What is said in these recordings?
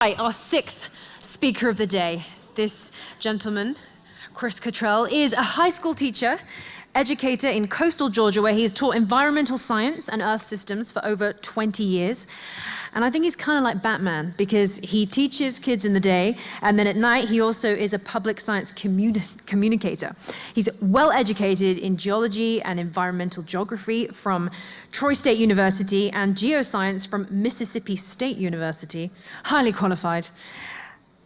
Right, our sixth speaker of the day. This gentleman, Chris Cottrell, is a high school teacher, educator in coastal Georgia, where he's taught environmental science and earth systems for over 20 years. And I think he's kind of like Batman because he teaches kids in the day, and then at night he also is a public science communicator. He's well educated in geology and environmental geography from Troy State University and geoscience from Mississippi State University. Highly qualified.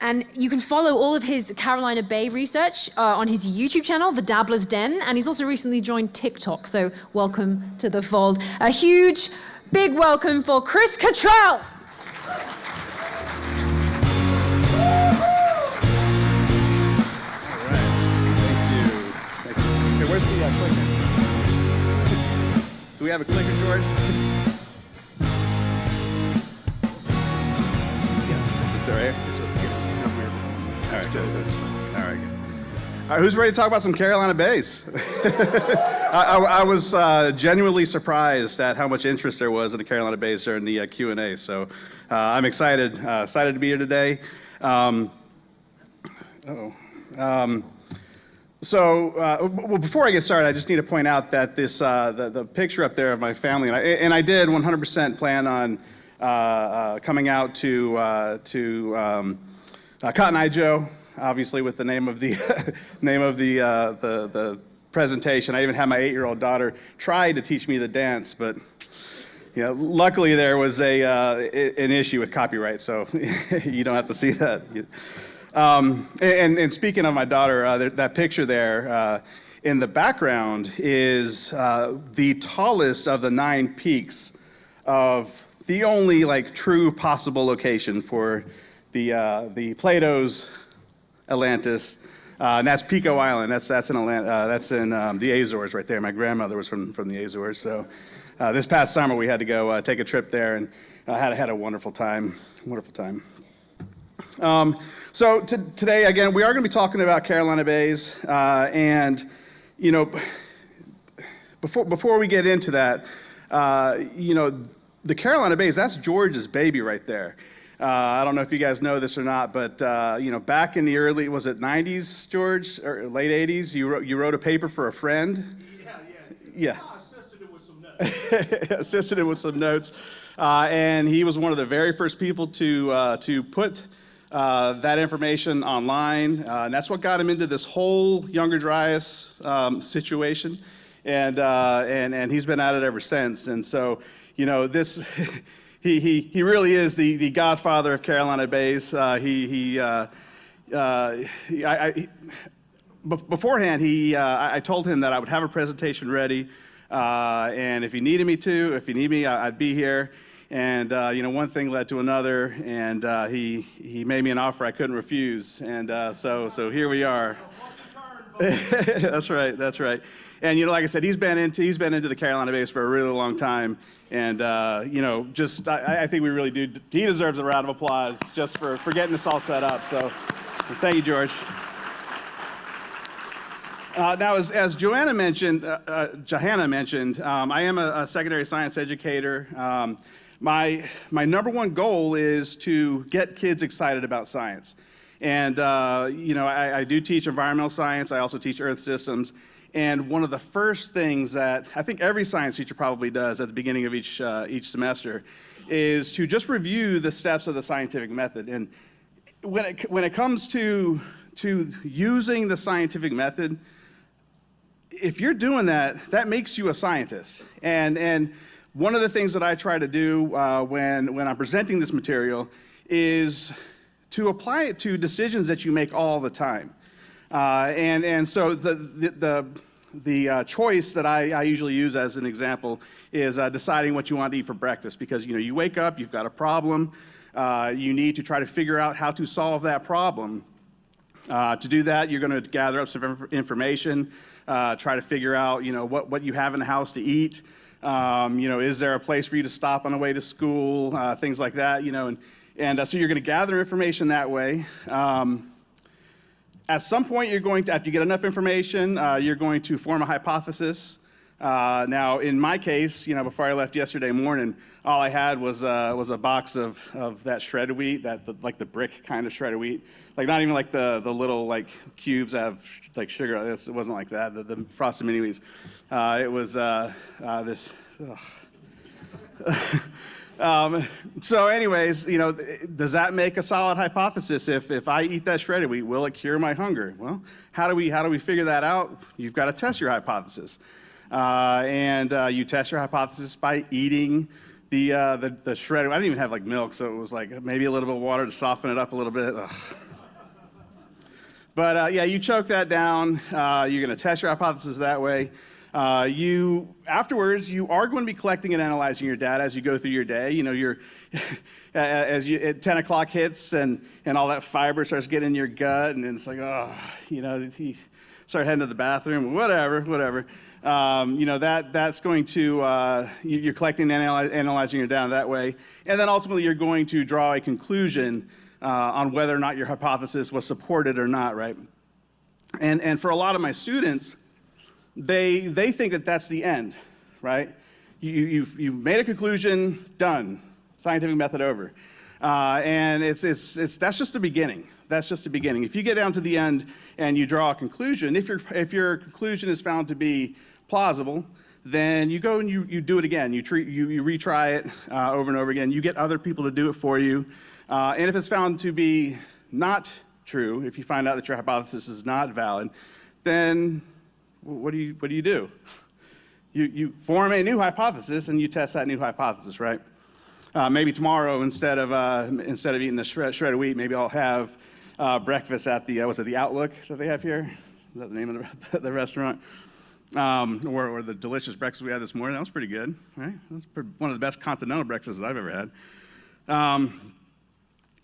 And you can follow all of his Carolina Bay research on his YouTube channel, The Dabbler's Den, and he's also recently joined TikTok, so welcome to the fold. A huge, big welcome for Chris Cottrell! All right, thank you. Okay, where's the clicker? Do we have a clicker, George? Yeah, is this all right? All right, good. That's fine. All right, good. All right, who's ready to talk about some Carolina Bays? I was genuinely surprised at how much interest there was in the Carolina Bays during the Q&A, so I'm excited to be here today. Well, before I get started, I just need to point out that this the picture up there of my family, and I did 100% plan on coming out to Cotton Eye Joe, obviously with the name of the the presentation. I even had my 8-year-old daughter try to teach me the dance, but luckily there was an issue with copyright, so you don't have to see that. And speaking of my daughter, that picture there in the background is the tallest of the 9 peaks of the only true possible location for the Plato's Atlantis, and that's Pico Island. That's in the Azores right there. My grandmother was from the Azores, so this past summer we had to go take a trip there, and had a wonderful time. So today again we are going to be talking about Carolina Bays, and before we get into that, the Carolina Bays, that's George's baby right there. I don't know if you guys know this or not, but back in the early, was it 90s, George, or late 80s, you wrote a paper for a friend? Yeah. I assisted him with some notes. Assisted him with some notes, and he was one of the very first people to put that information online, and that's what got him into this whole Younger Dryas situation, and he's been at it ever since. And so, this. He really is the godfather of Carolina Bays. Beforehand, I told him that I would have a presentation ready, and if he needed me, I'd be here. And one thing led to another, and he made me an offer I couldn't refuse. And so here we are. That's right. And like I said, he's been into the Carolina Bays for a really long time, and I think we really do. He deserves a round of applause just for getting this all set up. So, thank you, George. Now, as Johanna mentioned, I am a secondary science educator. My number one goal is to get kids excited about science, and I do teach environmental science. I also teach earth systems. And one of the first things that I think every science teacher probably does at the beginning of each semester is to just review the steps of the scientific method. And when it comes to using the scientific method, if you're doing that, that makes you a scientist. And one of the things that I try to do when I'm presenting this material is to apply it to decisions that you make all the time. And so the choice that I usually use as an example is deciding what you want to eat for breakfast, because you wake up, you've got a problem, you need to try to figure out how to solve that problem. To do that, you're going to gather up some information, try to figure out what you have in the house to eat. Is there a place for you to stop on the way to school, things like that. And so you're going to gather information that way. At some point, after you get enough information, you're going to form a hypothesis. Now, in my case, before I left yesterday morning, all I had was a box of that shredded wheat, like the brick kind of shredded wheat, like not even like the little like cubes that have like sugar. It wasn't like that. The frosted mini wheats. It was this. So, anyways, does that make a solid hypothesis? If I eat that shredded wheat, will it cure my hunger? Well, how do we figure that out? You've got to test your hypothesis. And you test your hypothesis by eating the shredded. I didn't even have like milk, so it was like maybe a little bit of water to soften it up a little bit. Ugh. But yeah, you choke that down. You're going to test your hypothesis that way. Afterwards, you are going to be collecting and analyzing your data as you go through your day. You're at 10 o'clock hits and all that fiber starts getting in your gut, and it's like, you start heading to the bathroom, whatever. That's going to, you're collecting and analyzing your data that way. And then ultimately, you're going to draw a conclusion on whether or not your hypothesis was supported or not, right? And for a lot of my students, they think that that's the end, right? You've made a conclusion, done, scientific method over. And that's just the beginning. That's just the beginning. If you get down to the end and you draw a conclusion, if your conclusion is found to be plausible, then you go and you do it again. You retry it over and over again. You get other people to do it for you. And if it's found to be not true, if you find out that your hypothesis is not valid, then what do you do? You form a new hypothesis and you test that new hypothesis, right? Maybe tomorrow, instead of eating the shredded wheat, maybe I'll have breakfast at the Outlook that they have here? Is that the name of the restaurant? Or the delicious breakfast we had this morning. That was pretty good, right? That's one of the best continental breakfasts I've ever had.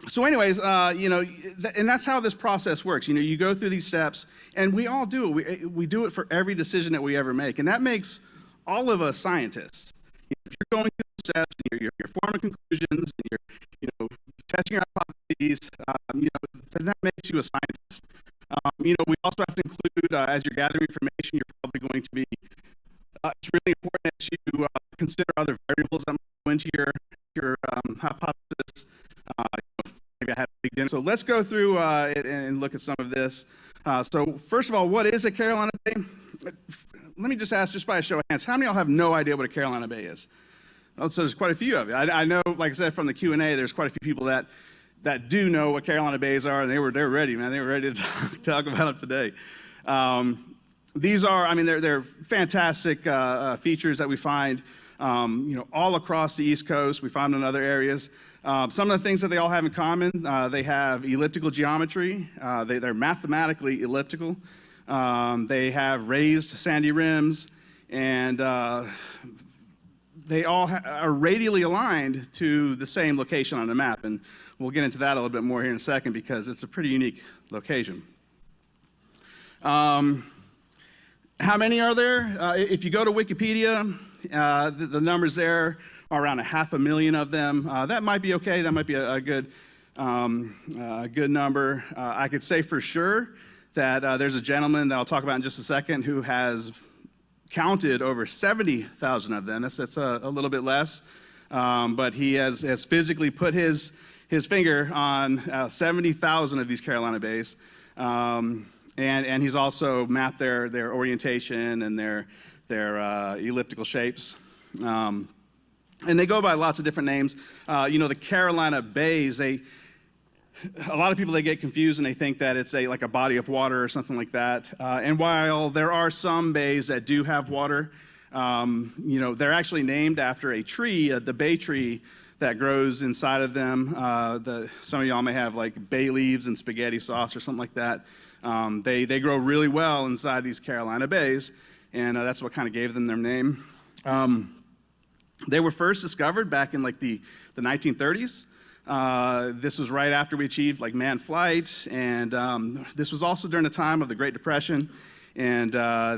So anyways, and that's how this process works. You go through these steps, and we all do it. We do it for every decision that we ever make, and that makes all of us scientists. If you're going through the steps, and you're forming conclusions, and you're testing your hypotheses, then that makes you a scientist. We also have to include, as you're gathering information, you're probably going to be. It's really important that you consider other variables that might go into your hypothesis. Maybe I had a big dinner. So let's go through it and look at some of this. So first of all, what is a Carolina Bay? Let me just ask, just by a show of hands, how many of y'all have no idea what a Carolina Bay is? Oh, so there's quite a few of you. I know, like I said, from the Q&A, there's quite a few people that do know what Carolina Bays are, and they're ready, man. They were ready to talk about them today. These are, they're fantastic features that we find, all across the East Coast. We find them in other areas. Some of the things that they all have in common, they have elliptical geometry. They're mathematically elliptical. They have raised sandy rims, and they all are radially aligned to the same location on the map. And we'll get into that a little bit more here in a second because it's a pretty unique location. How many are there? If you go to Wikipedia, the numbers there are around 500,000 of them. That might be okay. That might be a good number. I could say for sure that there's a gentleman that I'll talk about in just a second who has counted over 70,000 of them. That's a little bit less, but he has physically put his finger on 70,000 of these Carolina Bays, and he's also mapped their orientation and their elliptical shapes. And they go by lots of different names. The Carolina Bays, a lot of people, they get confused and they think that it's like a body of water or something like that. And while there are some bays that do have water, they're actually named after a tree, the bay tree that grows inside of them. Some of y'all may have like bay leaves and spaghetti sauce or something like that. They grow really well inside these Carolina Bays, and that's what kind of gave them their name. They were first discovered back in like the 1930s. This was right after we achieved like manned flight, and this was also during the time of the Great Depression, and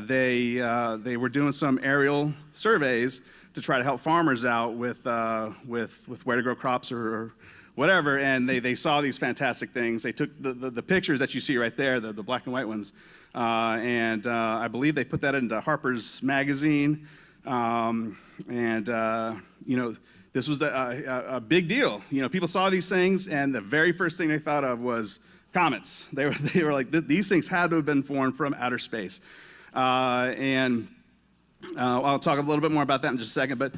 they were doing some aerial surveys to try to help farmers out with where to grow crops or whatever, and they saw these fantastic things. They took the pictures that you see right there, the black and white ones. And I believe they put that into Harper's Magazine. This was a big deal. People saw these things, and the very first thing they thought of was comets. They were like, these things had to have been formed from outer space. I'll talk a little bit more about that in just a second, but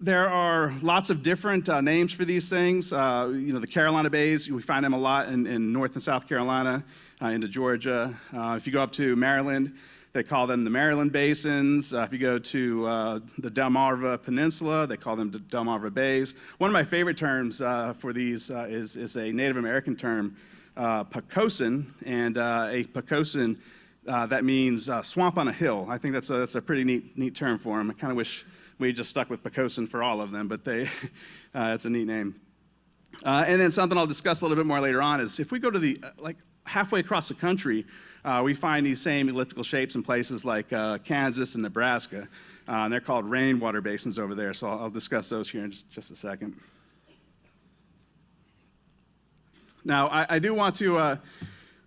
there are lots of different names for these things. The Carolina Bays, we find them a lot in North and South Carolina, into Georgia. If you go up to Maryland, they call them the Maryland Basins. If you go to the Delmarva Peninsula, they call them the Delmarva Bays. One of my favorite terms for these is a Native American term, Pocosin, and a Pocosin that means swamp on a hill. I think that's a pretty neat term for them. I kind of wish we just stuck with Pocosin for all of them, but it's a neat name. And then something I'll discuss a little bit more later on is if we go to the halfway across the country, we find these same elliptical shapes in places like Kansas and Nebraska. And they're called rainwater basins over there, so I'll discuss those here in just a second. Now, I do want to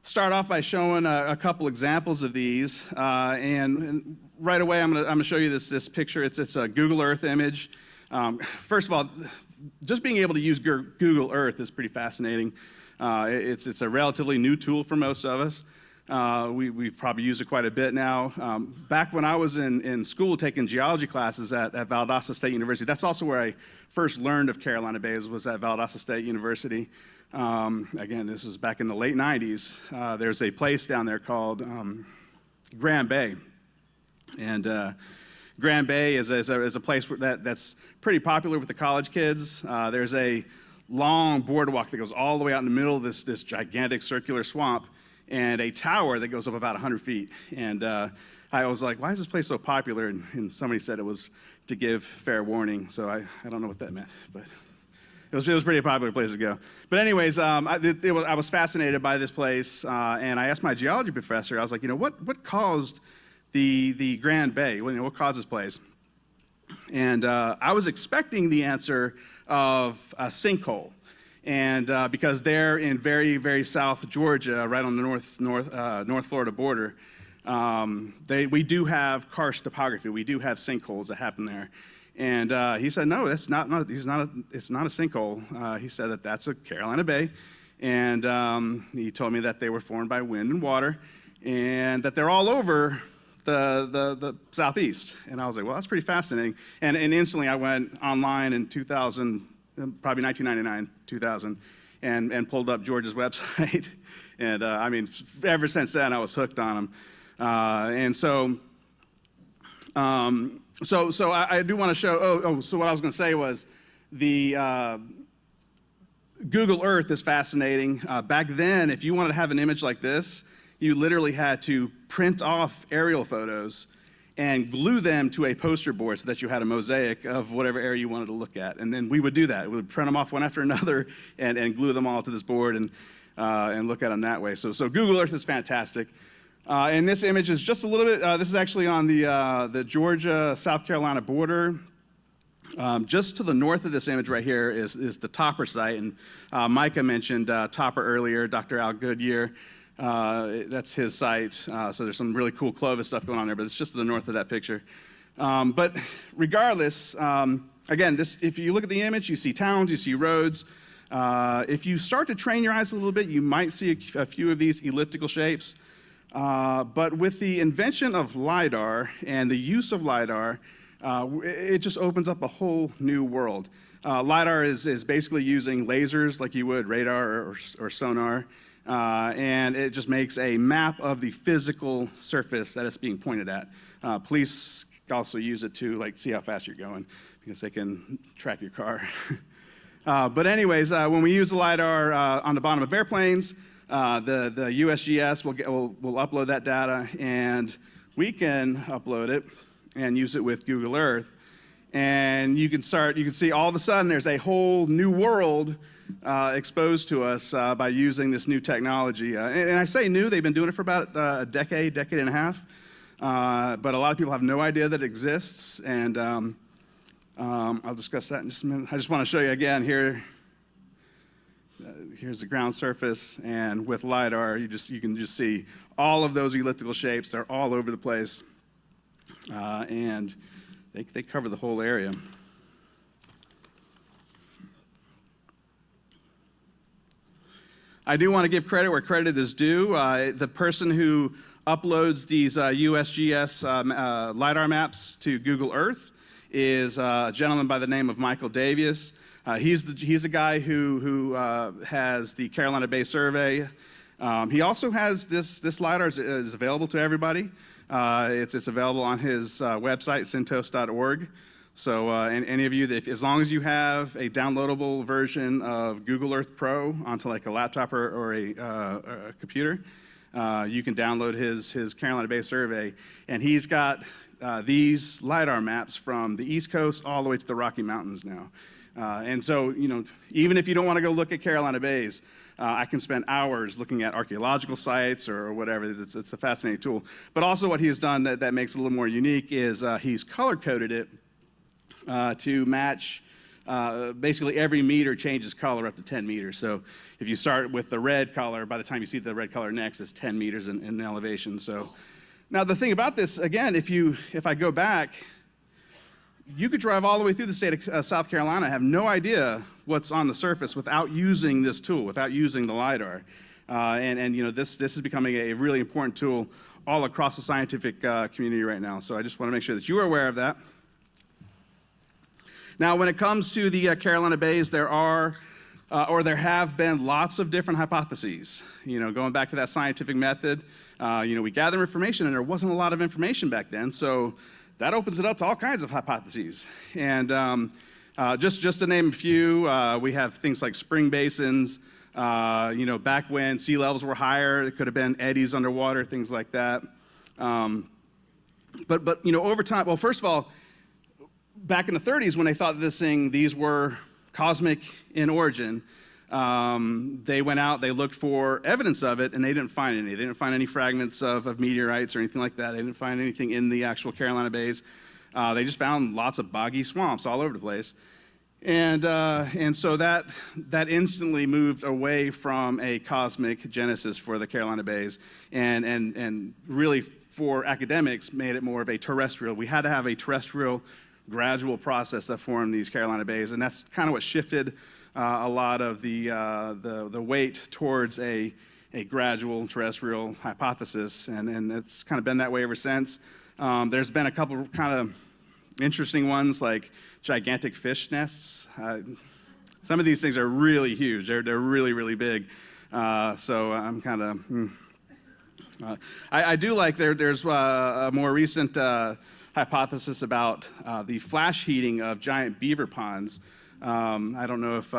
start off by showing a couple examples of these. And right away, I'm going to show you this picture. It's a Google Earth image. First of all, just being able to use Google Earth is pretty fascinating. It's a relatively new tool for most of us. We've probably used it quite a bit now. Back when I was in school taking geology classes at Valdosta State University, that's also where I first learned of Carolina Bays, was at Valdosta State University. Again, this was back in the late 90s. There's a place down there called Grand Bay. And Grand Bay is a place that's pretty popular with the college kids. There's a long boardwalk that goes all the way out in the middle of this gigantic circular swamp, and a tower that goes up about 100 feet. And I was like, why is this place so popular? And somebody said it was to give fair warning, so I don't know what that meant, but it was a pretty popular place to go. But anyways, I was fascinated by this place, and I asked my geology professor, I was like, what caused the Grand Bay? What caused this place? And I was expecting the answer of a sinkhole. And because they're in very, very south Georgia, right on the North Florida border, we do have karst topography. We do have sinkholes that happen there. And he said, no, it's not a sinkhole. He said that's a Carolina Bay. And he told me that they were formed by wind and water, and that they're all over the southeast. And I was like, well, that's pretty fascinating. And instantly I went online in 2000, probably 1999, 2000, and pulled up Georgia's website. And ever since then, I was hooked on them. So I do want to show, so what I was going to say was the Google Earth is fascinating. Back then, if you wanted to have an image like this, you literally had to print off aerial photos and glue them to a poster board so that you had a mosaic of whatever area you wanted to look at. And then we would do that. We would print them off one after another and glue them all to this board and look at them that way. So Google Earth is fantastic. And this image is just a little bit, this is actually on the Georgia-South Carolina border. Just to the north of this image right here is the Topper site. And Micah mentioned Topper earlier, Dr. Al Goodyear. That's his site. So there's some really cool Clovis stuff going on there, but it's just to the north of that picture. But regardless, again, if you look at the image, you see towns, you see roads. If you start to train your eyes a little bit, you might see a few of these elliptical shapes. But with the invention of LIDAR and the use of LIDAR, it just opens up a whole new world. LIDAR is basically using lasers like you would radar or sonar. And it just makes a map of the physical surface that it's being pointed at. Police also use it to see how fast you're going because they can track your car. But anyways, when we use the LiDAR on the bottom of airplanes, the USGS will upload that data, and we can upload it and use it with Google Earth. And you can see all of a sudden there's a whole new world exposed to us by using this new technology. And I say new, they've been doing it for about a decade and a half. But a lot of people have no idea that it exists. And I'll discuss that in just a minute. I just want to show you again here. here's the ground surface, and with LiDAR, you can just see all of those elliptical shapes. They're all over the place, and they cover the whole area. I do want to give credit where credit is due. The person who uploads these USGS LiDAR maps to Google Earth is a gentleman by the name of Michael Davies. He's a guy who has the Carolina Bay Survey. He also has this LiDAR is available to everybody. It's available on his website, centos.org. So any of you, as long as you have a downloadable version of Google Earth Pro onto like a laptop or a computer, you can download his Carolina Bay Survey. And he's got these LiDAR maps from the East Coast all the way to the Rocky Mountains now. And so, even if you don't want to go look at Carolina Bays, I can spend hours looking at archaeological sites or whatever. It's a fascinating tool. But also what he's done that makes it a little more unique is he's color-coded it to match basically every meter changes color up to 10 meters. So if you start with the red color, by the time you see the red color next, it's 10 meters in elevation. So now the thing about this, again, if I go back, you could drive all the way through the state of South Carolina, have no idea what's on the surface without using this tool, without using the LiDAR. This is becoming a really important tool all across the scientific community right now. So I just want to make sure that you are aware of that. Now, when it comes to the Carolina Bays, there have been lots of different hypotheses. Going back to that scientific method, we gather information, and there wasn't a lot of information back then, so that opens it up to all kinds of hypotheses. And just to name a few, we have things like spring basins. Back when sea levels were higher, it could have been eddies underwater, things like that. But over time, well, first of all, back in the 30s, when they thought these were cosmic in origin, they went out, they looked for evidence of it, and they didn't find any. They didn't find any fragments of meteorites or anything like that. They didn't find anything in the actual Carolina Bays. They just found lots of boggy swamps all over the place. And so that instantly moved away from a cosmic genesis for the Carolina Bays, and really for academics made it more of a terrestrial. We had to have a terrestrial gradual process that formed these Carolina Bays, and that's kind of what shifted a lot of the weight towards a gradual terrestrial hypothesis, and it's kind of been that way ever since. There's been a couple kind of interesting ones like gigantic fish nests. Some of these things are really huge. They're really, really big. So I'm kind of, I do like there's a more recent hypothesis about the flash heating of giant beaver ponds. I don't know if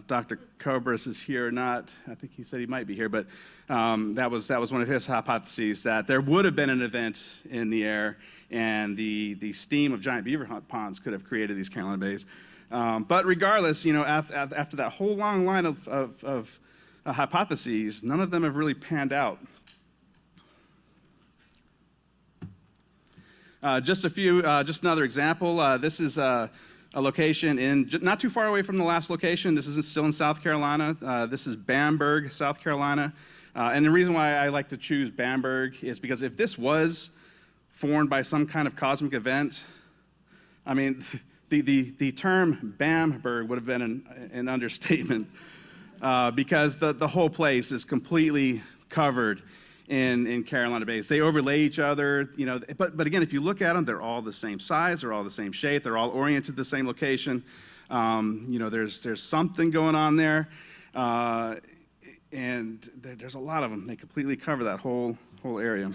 Dr. Cobras is here or not. I think he said he might be here, but that was one of his hypotheses, that there would have been an event in the air, and the steam of giant beaver ponds could have created these Carolina Bays. But regardless, after that whole long line of hypotheses, none of them have really panned out. Just another example. This is a location not too far away from the last location. This is still in South Carolina. This is Bamberg, South Carolina. And the reason why I like to choose Bamberg is because if this was formed by some kind of cosmic event, I mean, the term Bamberg would have been an understatement, because the whole place is completely covered in Carolina Bays. They overlay each other, but again, if you look at them, they're all the same size, they're all the same shape, they're all oriented to the same location. There's something going on there, and there's a lot of them. They completely cover that whole area.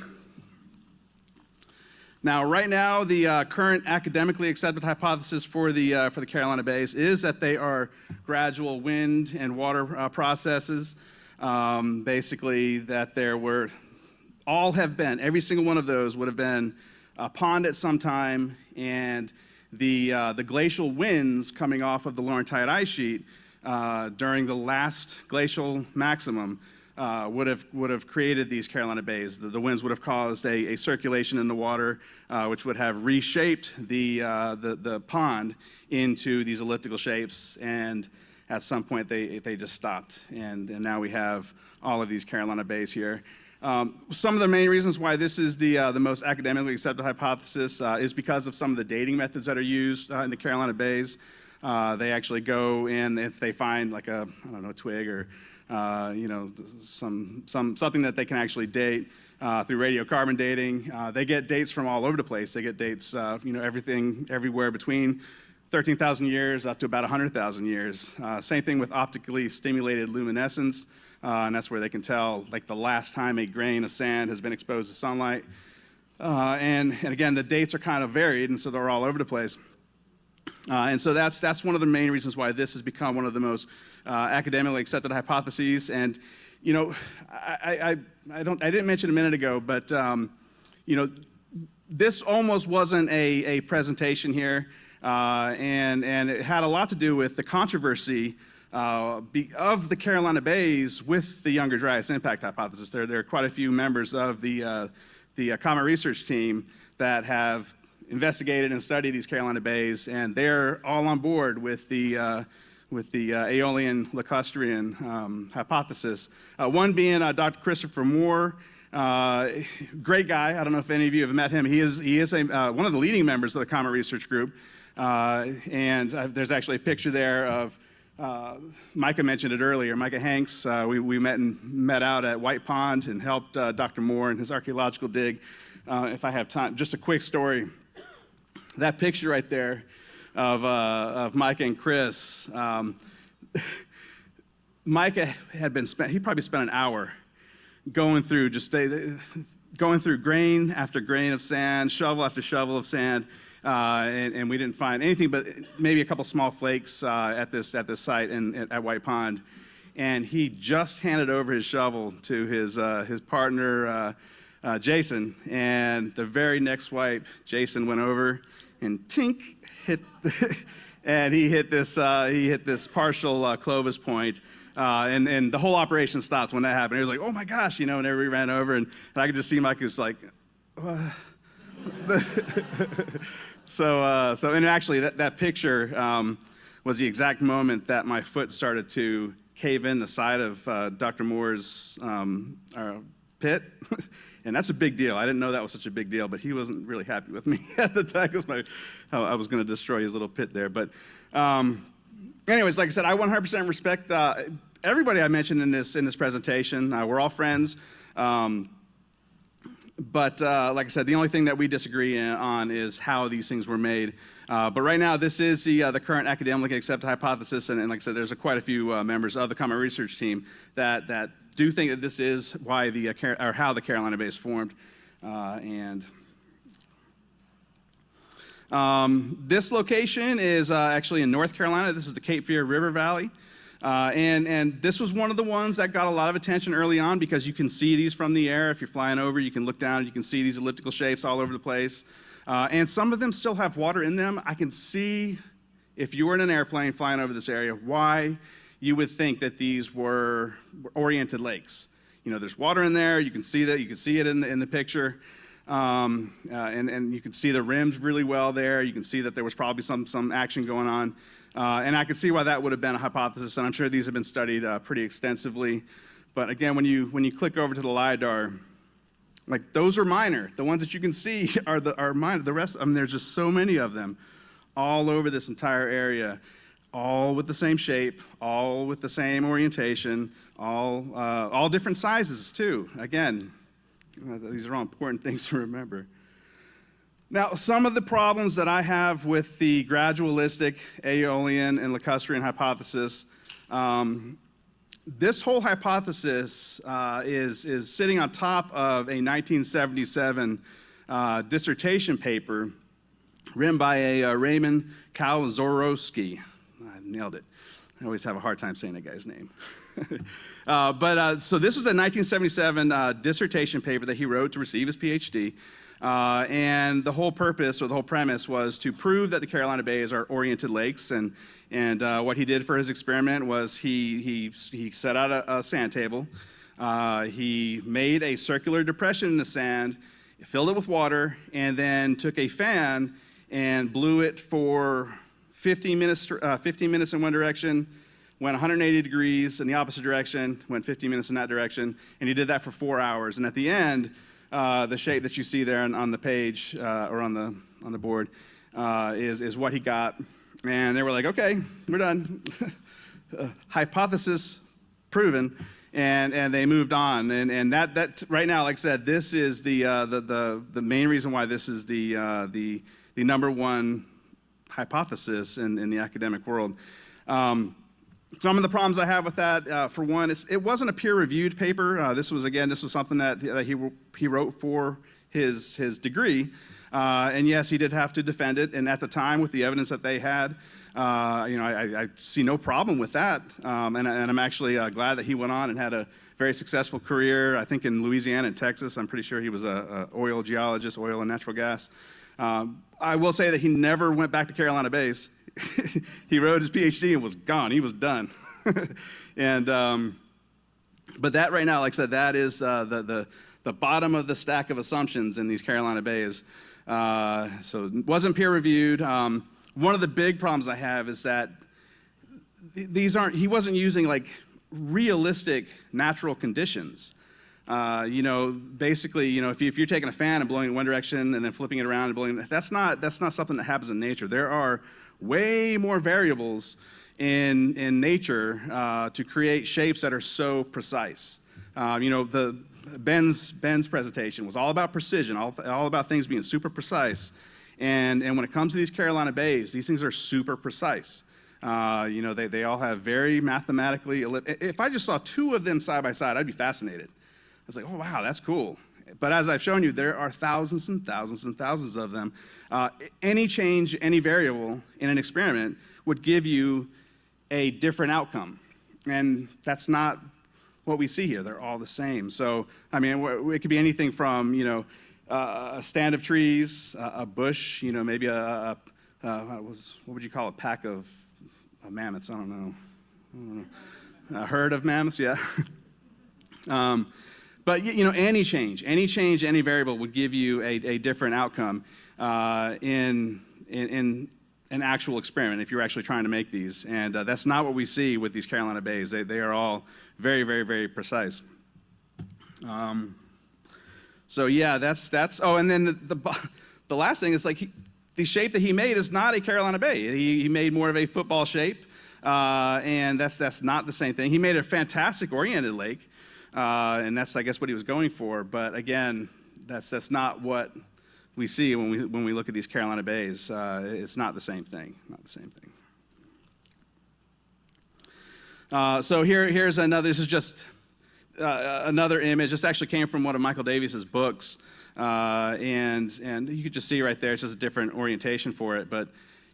Now, right now, the current academically accepted hypothesis for the Carolina Bays is that they are gradual wind and water processes. Basically, that every single one of those would have been a pond at some time, and the glacial winds coming off of the Laurentide ice sheet during the last glacial maximum would have created these Carolina Bays. The winds would have caused a circulation in the water, which would have reshaped the pond into these elliptical shapes, and at some point they just stopped, and now we have all of these Carolina bays here. Some of the main reasons why this is the most academically accepted hypothesis is because of some of the dating methods that are used in the Carolina bays. They actually go in if they find like a twig or something that they can actually date through radiocarbon dating. They get dates from all over the place. They get dates, everything everywhere between 13,000 years up to about 100,000 years. Same thing with optically stimulated luminescence, and that's where they can tell like the last time a grain of sand has been exposed to sunlight. And again, the dates are kind of varied, and so they're all over the place. And so that's one of the main reasons why this has become one of the most academically accepted hypotheses. And I didn't mention a minute ago, but this almost wasn't a presentation here, and it had a lot to do with the controversy of the Carolina bays with the Younger Dryas impact hypothesis. There are quite a few members of the comet research team that have investigated and studied these Carolina bays, and they're all on board with the Aeolian lacustrine hypothesis. One being Dr. Christopher Moore, great guy. I don't know if any of you have met him. He is one of the leading members of the comet research group, and there's actually a picture there of Micah mentioned it earlier. Micah Hanks, we met out at White Pond and helped Dr. Moore in his archaeological dig. If I have time, just a quick story. That picture right there of Micah and Chris, Micah he probably spent an hour going through grain after grain of sand, shovel after shovel of sand, and we didn't find anything but maybe a couple small flakes at this site at White Pond. And he just handed over his shovel to his partner, Jason, and the very next swipe, Jason went over and tink hit, and he hit this partial Clovis point, and the whole operation stopped when that happened. He was like, "Oh my gosh," and everybody ran over, and I could just see Mike was like, so and actually that picture was the exact moment that my foot started to cave in the side of Dr. Moore's pit. And that's a big deal. I didn't know that was such a big deal, but he wasn't really happy with me at the time because I was going to destroy his little pit there. But anyways, like I said, I 100% respect everybody I mentioned in this presentation. We're all friends. But like I said, the only thing that we disagree on is how these things were made. But right now, this is the current academically accepted hypothesis. And like I said, there's quite a few members of the comet research team that do think that this is why how the Carolina bays formed. This location is actually in North Carolina. This is the Cape Fear River Valley. And this was one of the ones that got a lot of attention early on because you can see these from the air. If you're flying over, you can look down and you can see these elliptical shapes all over the place. And some of them still have water in them. I can see, if you were in an airplane flying over this area, why you would think that these were oriented lakes. There's water in there. You can see that. You can see it in the picture. And you can see the rims really well there. You can see that there was probably some action going on. And I can see why that would have been a hypothesis, and I'm sure these have been studied pretty extensively. But again, when you click over to the LiDAR, like those are minor. The ones that you can see are minor. The rest, there's just so many of them all over this entire area, all with the same shape, all with the same orientation, all different sizes too. Again, these are all important things to remember. Now, some of the problems that I have with the gradualistic, Aeolian, and lacustrine hypothesis, this whole hypothesis is sitting on top of a 1977 dissertation paper written by a Raymond Kawzorowski. I nailed it. I always have a hard time saying that guy's name. So this was a 1977 dissertation paper that he wrote to receive his PhD. And the whole purpose or the whole premise was to prove that the Carolina bays are oriented lakes. And what he did for his experiment was he set out a sand table. He made a circular depression in the sand, filled it with water, and then took a fan and blew it for 15 minutes in one direction, went 180 degrees in the opposite direction, went 15 minutes in that direction, and he did that for 4 hours. And at the end, the shape that you see there on the page or on the board is what he got. And they were like, okay, we're done. Hypothesis proven. And they moved on. And that right now, like I said, this is the main reason why this is the number one hypothesis in the academic world. Some of the problems I have with that, for one, it wasn't a peer-reviewed paper. This was something that he wrote for his degree. And yes, he did have to defend it. And at the time, with the evidence that they had, I see no problem with that. And I'm actually glad that he went on and had a very successful career, I think in Louisiana and Texas. I'm pretty sure he was a oil geologist, oil and natural gas. I will say that he never went back to Carolina Bays. He wrote his PhD and was gone. He was done. But that right now, like I said, that is the bottom of the stack of assumptions in these Carolina Bays. So it wasn't peer reviewed. One of the big problems I have is that he wasn't using like realistic natural conditions. Basically, if you're taking a fan and blowing it in one direction and then flipping it around and blowing it, that's not something that happens in nature. There are way more variables in nature to create shapes that are so precise. The Ben's presentation was all about precision, all about things being super precise. And when it comes to these Carolina Bays, these things are super precise. They all have very mathematically. If I just saw two of them side by side, I'd be fascinated. I was like, oh wow, that's cool. But as I've shown you, there are thousands and thousands and thousands of them. Any change, any variable in an experiment would give you a different outcome. And that's not what we see here. They're all the same. So, it could be anything from, a stand of trees, a bush, maybe what would you call a pack of mammoths? I don't know. A herd of mammoths, yeah. But any change, any variable would give you a different outcome in an actual experiment if you're actually trying to make these. And that's not what we see with these Carolina Bays. They are all very, very, very precise. So yeah, that's. Oh, and then the last thing is like the shape that he made is not a Carolina Bay. He made more of a football shape, and that's not the same thing. He made a fantastic oriented lake. And that's, I guess, what he was going for. But again, that's not what we see when we look at these Carolina Bays. It's not the same thing. Not the same thing. So here's another. This is just another image. This actually came from one of Michael Davies's books, and you could just see right there. It's just a different orientation for it, but.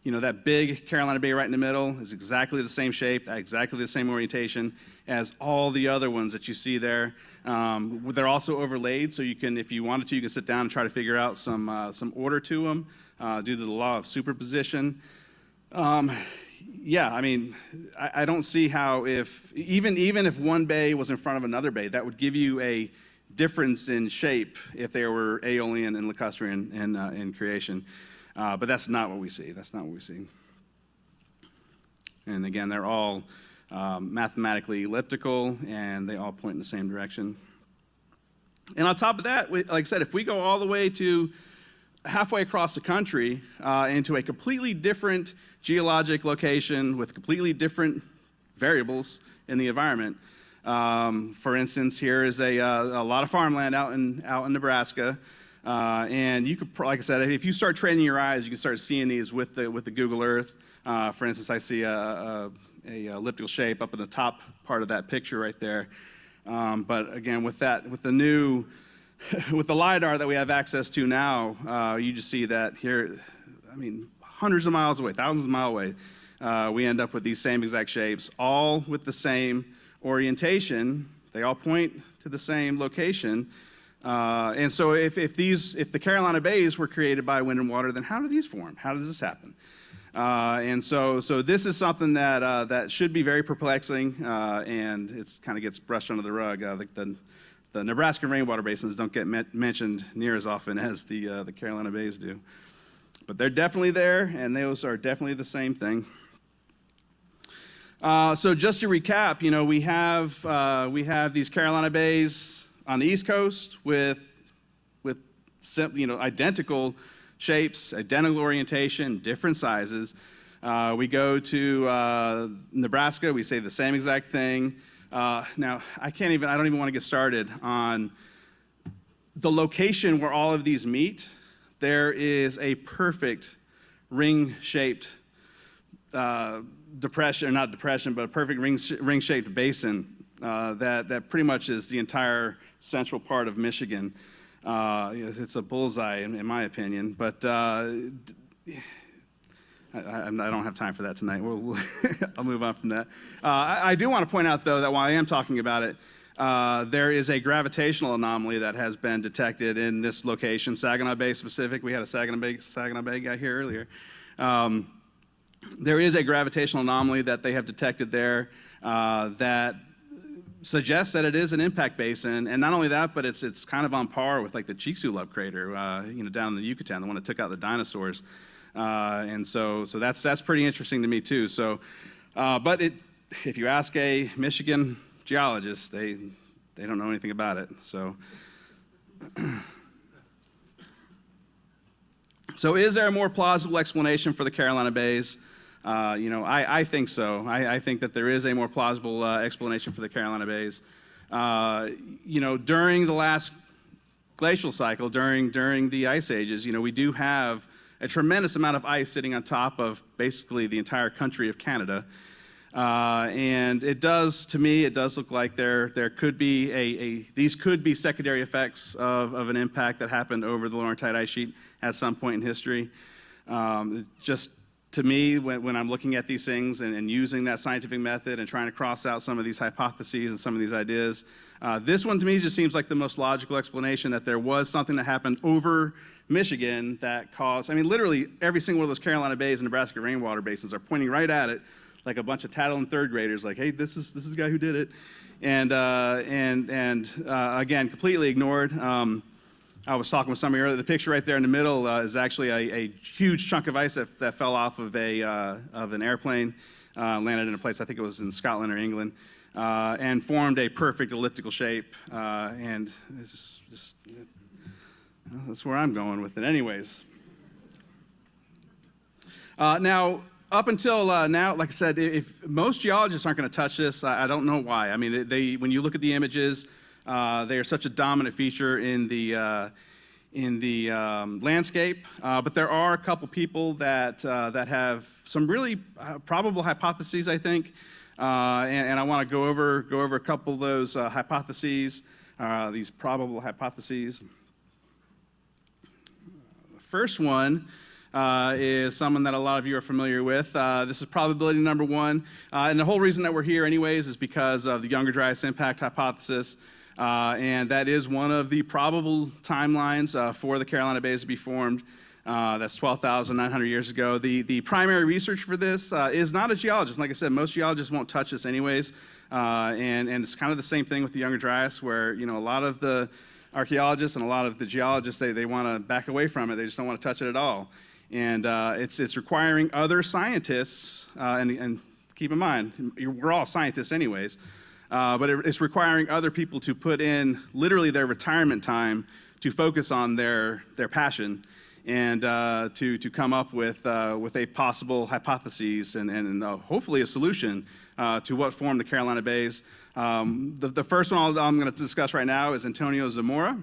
That big Carolina Bay right in the middle is exactly the same shape, exactly the same orientation as all the other ones that you see there. They're also overlaid, so you can, if you wanted to, you can sit down and try to figure out some order to them due to the law of superposition. I don't see how even if one bay was in front of another bay, that would give you a difference in shape if they were Aeolian and Lacustrine in creation. But that's not what we see. That's not what we see. And again, they're all mathematically elliptical, and they all point in the same direction. And on top of that, like I said, if we go all the way to halfway across the country into a completely different geologic location with completely different variables in the environment, for instance, here is a lot of farmland out in Nebraska. And you could, like I said, if you start training your eyes, you can start seeing these with the Google Earth. For instance, I see a elliptical shape up in the top part of that picture right there. But again, with the LiDAR that we have access to now, you just see that here. Hundreds of miles away, thousands of miles away, we end up with these same exact shapes, all with the same orientation. They all point to the same location. And so if the Carolina Bays were created by wind and water, then how do these form? How does this happen? And so this is something that should be very perplexing, and it's kind of gets brushed under the rug. The Nebraska rainwater basins don't get mentioned near as often as the Carolina Bays do. But they're definitely there, and those are definitely the same thing. So just to recap, we have these Carolina bays on the East Coast with identical shapes, identical orientation, different sizes. We go to Nebraska, we say the same exact thing. Now, I don't even want to get started on the location where all of these meet. There is a perfect ring-shaped depression, or not depression, but a perfect ring-shaped basin that pretty much is the entire central part of Michigan. It's a bullseye, in my opinion, but I don't have time for that tonight. I'll move on from that. I do want to point out, though, that while I am talking about it, there is a gravitational anomaly that has been detected in this location, Saginaw Bay specific. We had a Saginaw Bay guy here earlier. There is a gravitational anomaly that they have detected there that suggests that it is an impact basin, and not only that, but it's kind of on par with like the Chicxulub crater, down in the Yucatan, the one that took out the dinosaurs, and so that's pretty interesting to me too. So, but if you ask a Michigan geologist, they don't know anything about it. So, is there a more plausible explanation for the Carolina bays? I think so. I think that there is a more plausible explanation for the Carolina bays. During the last glacial cycle, during the ice ages, we do have a tremendous amount of ice sitting on top of basically the entire country of Canada. And to me, it does look like there could be these could be secondary effects of an impact that happened over the Laurentide ice sheet at some point in history. Just to me, when I'm looking at these things and using that scientific method and trying to cross out some of these hypotheses and some of these ideas, this one to me just seems like the most logical explanation, that there was something that happened over Michigan that caused, literally every single one of those Carolina bays and Nebraska rainwater basins are pointing right at it like a bunch of tattling third graders, like, hey, this is the guy who did it. And again, completely ignored. I was talking with somebody earlier. The picture right there in the middle is actually a huge chunk of ice that fell off of an airplane, landed in a place, I think it was in Scotland or England, and formed a perfect elliptical shape. And it's just that's where I'm going with it. Anyways, now up until now, like I said, if most geologists aren't going to touch this, I don't know why. When you look at the images, they are such a dominant feature in the landscape, but there are a couple people that have some really probable hypotheses, I think, and I want to go over a couple of those hypotheses, these probable hypotheses. The first one is someone that a lot of you are familiar with. This is probability number one, and the whole reason that we're here, anyways, is because of the Younger Dryas impact hypothesis. And that is one of the probable timelines for the Carolina bays to be formed. That's 12,900 years ago. The primary research for this is not a geologist. Like I said, most geologists won't touch this anyways. And it's kind of the same thing with the Younger Dryas, where a lot of the archaeologists and a lot of the geologists, they want to back away from it. They just don't want to touch it at all. And it's requiring other scientists, and keep in mind, we're all scientists anyways, but it's requiring other people to put in literally their retirement time to focus on their passion and to come up with a possible hypothesis and hopefully a solution to what formed the Carolina bays. The first one I'm going to discuss right now is Antonio Zamora.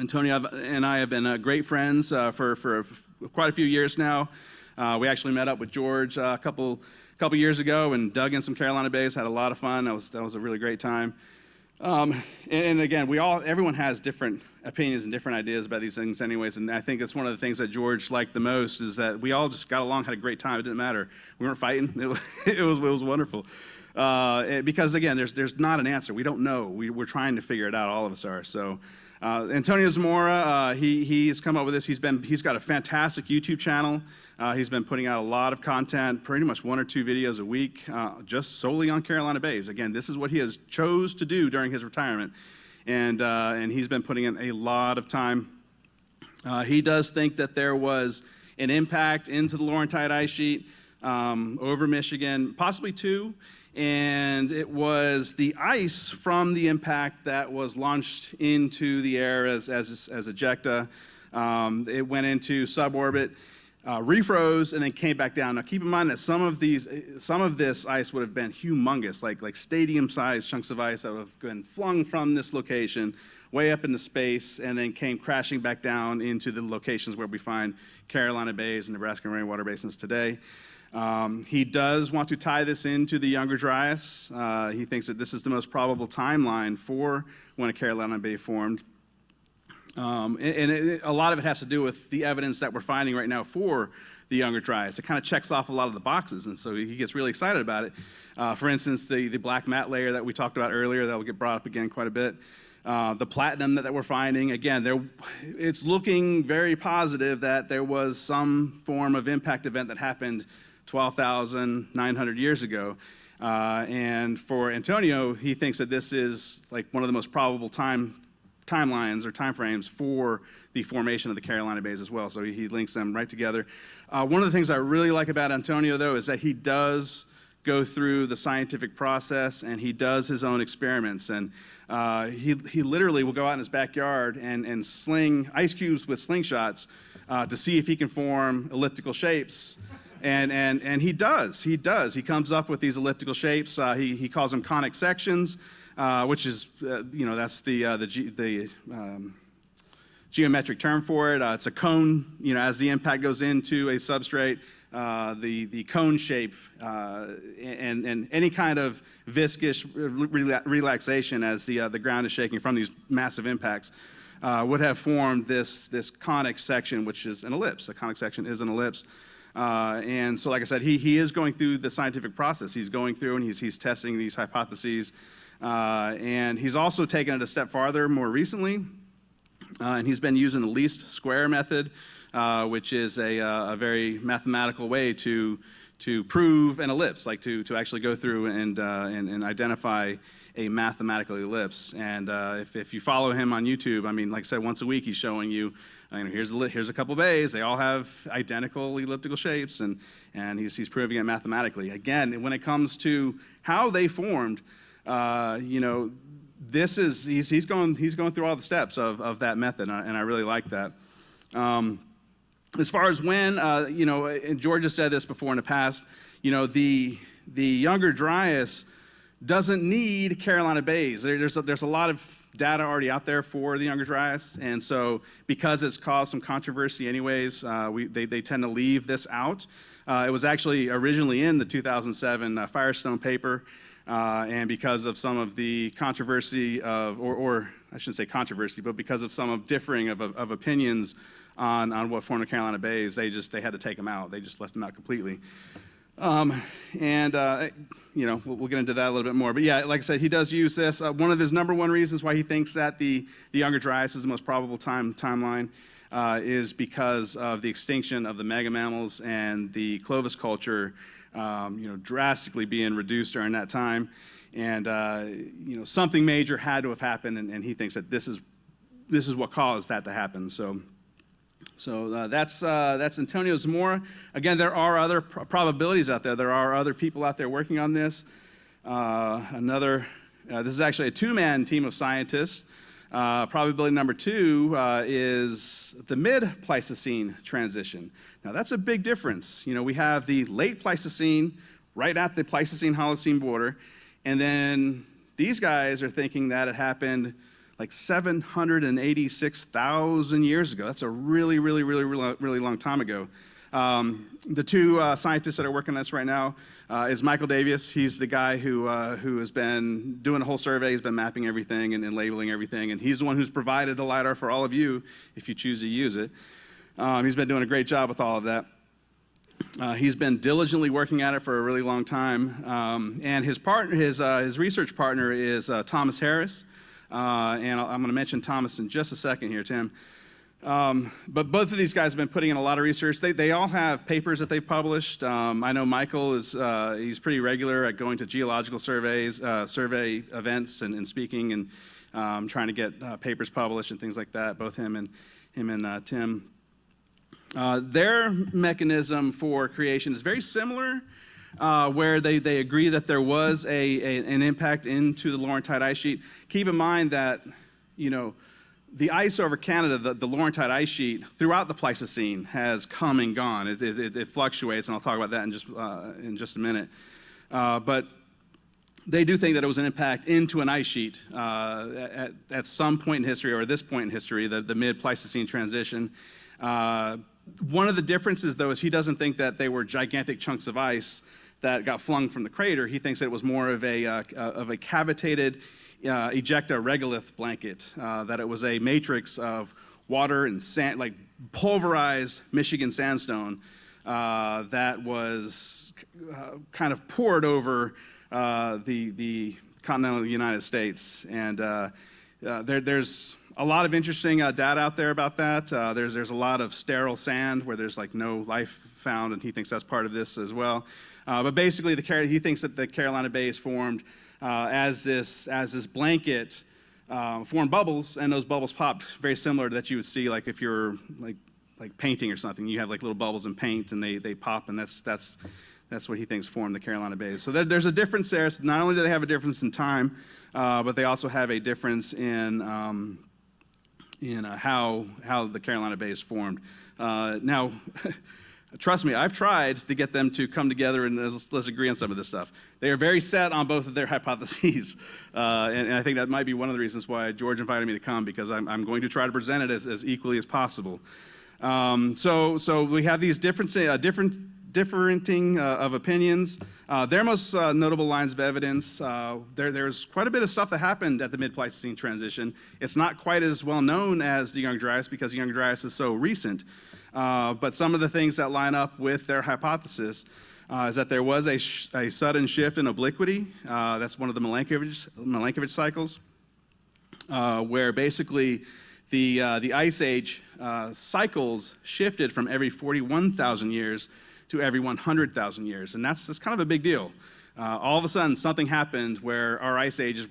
Antonio and I have been great friends for quite a few years now. We actually met up with George a couple years ago and dug in some Carolina bays, had a lot of fun. That was a really great time. And again, everyone has different opinions and different ideas about these things anyways, and I think that's one of the things that George liked the most, is that we all just got along, had a great time. It didn't matter. We weren't fighting. It was wonderful. Because again, there's not an answer. We don't know. We're trying to figure it out. All of us are. So Antonio Zamora, he's come up with this. He's got a fantastic YouTube channel. He's been putting out a lot of content, pretty much 1 or 2 videos a week, just solely on Carolina bays. Again, this is what he has chose to do during his retirement, and he's been putting in a lot of time. He does think that there was an impact into the Laurentide ice sheet over Michigan, possibly 2. And it was the ice from the impact that was launched into the air as ejecta. It went into suborbit, refroze, and then came back down. Now keep in mind that some of this ice would have been humongous, like stadium-sized chunks of ice that would have been flung from this location way up into space and then came crashing back down into the locations where we find Carolina bays and Nebraska rainwater basins today. He does want to tie this into the Younger Dryas. He thinks that this is the most probable timeline for when a Carolina bay formed. A lot of it has to do with the evidence that we're finding right now for the Younger Dryas. It kind of checks off a lot of the boxes, and so he gets really excited about it. For instance, the black mat layer that we talked about earlier, that will get brought up again quite a bit. The platinum that we're finding, again, it's looking very positive that there was some form of impact event that happened 12,900 years ago. And for Antonio, he thinks that this is like one of the most probable timelines or timeframes for the formation of the Carolina bays as well. So he links them right together. One of the things I really like about Antonio, though, is that he does go through the scientific process and he does his own experiments. And he literally will go out in his backyard and sling ice cubes with slingshots to see if he can form elliptical shapes. And he does. He comes up with these elliptical shapes. He calls them conic sections, which is, that's the geometric term for it. It's a cone, as the impact goes into a substrate, the cone shape and any kind of viscous relaxation as the ground is shaking from these massive impacts would have formed this conic section, which is an ellipse. A conic section is an ellipse. And so, like I said, he is going through the scientific process. He's going through and he's testing these hypotheses. And he's also taken it a step farther more recently. And he's been using the least square method, which is a very mathematical way to prove an ellipse, like to actually go through and identify a mathematical ellipse. And if you follow him on YouTube, I mean, like I said, once a week he's showing you, here's a couple bays. They all have identical elliptical shapes, and he's proving it mathematically. Again, when it comes to how they formed, this is he's going through all the steps of that method, and I really like that. As far as when, and George has said this before in the past, the Younger Dryas doesn't need Carolina bays. There's a lot of data already out there for the Younger Dryas, and so because it's caused some controversy anyways, they tend to leave this out. It was actually originally in the 2007 Firestone paper, and because of some of the controversy or I shouldn't say controversy, but because of some of differing of opinions on what formed the Carolina bays, they had to take them out. They just left them out completely. We'll get into that a little bit more. But yeah, like I said, he does use this. One of his number one reasons why he thinks that the Younger Dryas is the most probable timeline is because of the extinction of the mega mammals and the Clovis culture, drastically being reduced during that time. And, something major had to have happened, and he thinks that this is what caused that to happen. So that's Antonio Zamora. Again, there are other probabilities out there. There are other people out there working on this. This is actually a two-man team of scientists. Probability number 2 is the mid-Pleistocene transition. Now, that's a big difference. We have the late Pleistocene right at the Pleistocene-Holocene border, and then these guys are thinking that it happened like 786,000 years ago. That's a really, really, really, really, really long time ago. The two scientists that are working on this right now is Michael Davies. He's the guy who has been doing a whole survey. He's been mapping everything and labeling everything, and he's the one who's provided the LiDAR for all of you if you choose to use it. He's been doing a great job with all of that. He's been diligently working at it for a really long time, and his research partner is Thomas Harris. And I'm going to mention Thomas in just a second here, Tim. But both of these guys have been putting in a lot of research. They all have papers that they've published. I know Michael he's pretty regular at going to geological survey events and speaking and trying to get papers published and things like that. Both him and Tim. Their mechanism for creation is very similar, where they agree that there was an impact into the Laurentide ice sheet. Keep in mind that, the ice over Canada, the Laurentide ice sheet, throughout the Pleistocene has come and gone. It fluctuates, and I'll talk about that in just a minute. But they do think that it was an impact into an ice sheet at some point in history, or at this point in history, the mid-Pleistocene transition. One of the differences, though, is he doesn't think that they were gigantic chunks of ice that got flung from the crater. He thinks it was more of a cavitated ejecta regolith blanket, that it was a matrix of water and sand, like pulverized Michigan sandstone, that was kind of poured over the continental United States. And there's a lot of interesting data out there about that. There's a lot of sterile sand where there's like no life found, and he thinks that's part of this as well. But basically, he thinks that the Carolina Bays formed as this blanket formed bubbles, and those bubbles popped very similar to that you would see like if you're like painting or something. You have like little bubbles in paint, and they pop, and that's what he thinks formed the Carolina Bays. So there's a difference there. So not only do they have a difference in time, but they also have a difference in how the Carolina Bays formed. Now, trust me, I've tried to get them to come together and let's agree on some of this stuff. They are very set on both of their hypotheses, and I think that might be one of the reasons why George invited me to come, because I'm going to try to present it as equally as possible. So we have these differing of opinions. Their most notable lines of evidence, there's quite a bit of stuff that happened at the mid-Pleistocene transition. It's not quite as well known as the Young Dryas because the Young Dryas is so recent. But some of the things that line up with their hypothesis is that there was a sudden shift in obliquity. That's one of the Milankovitch cycles, where basically the Ice Age cycles shifted from every 41,000 years to every 100,000 years. And that's kind of a big deal. All of a sudden, something happened where our ice ages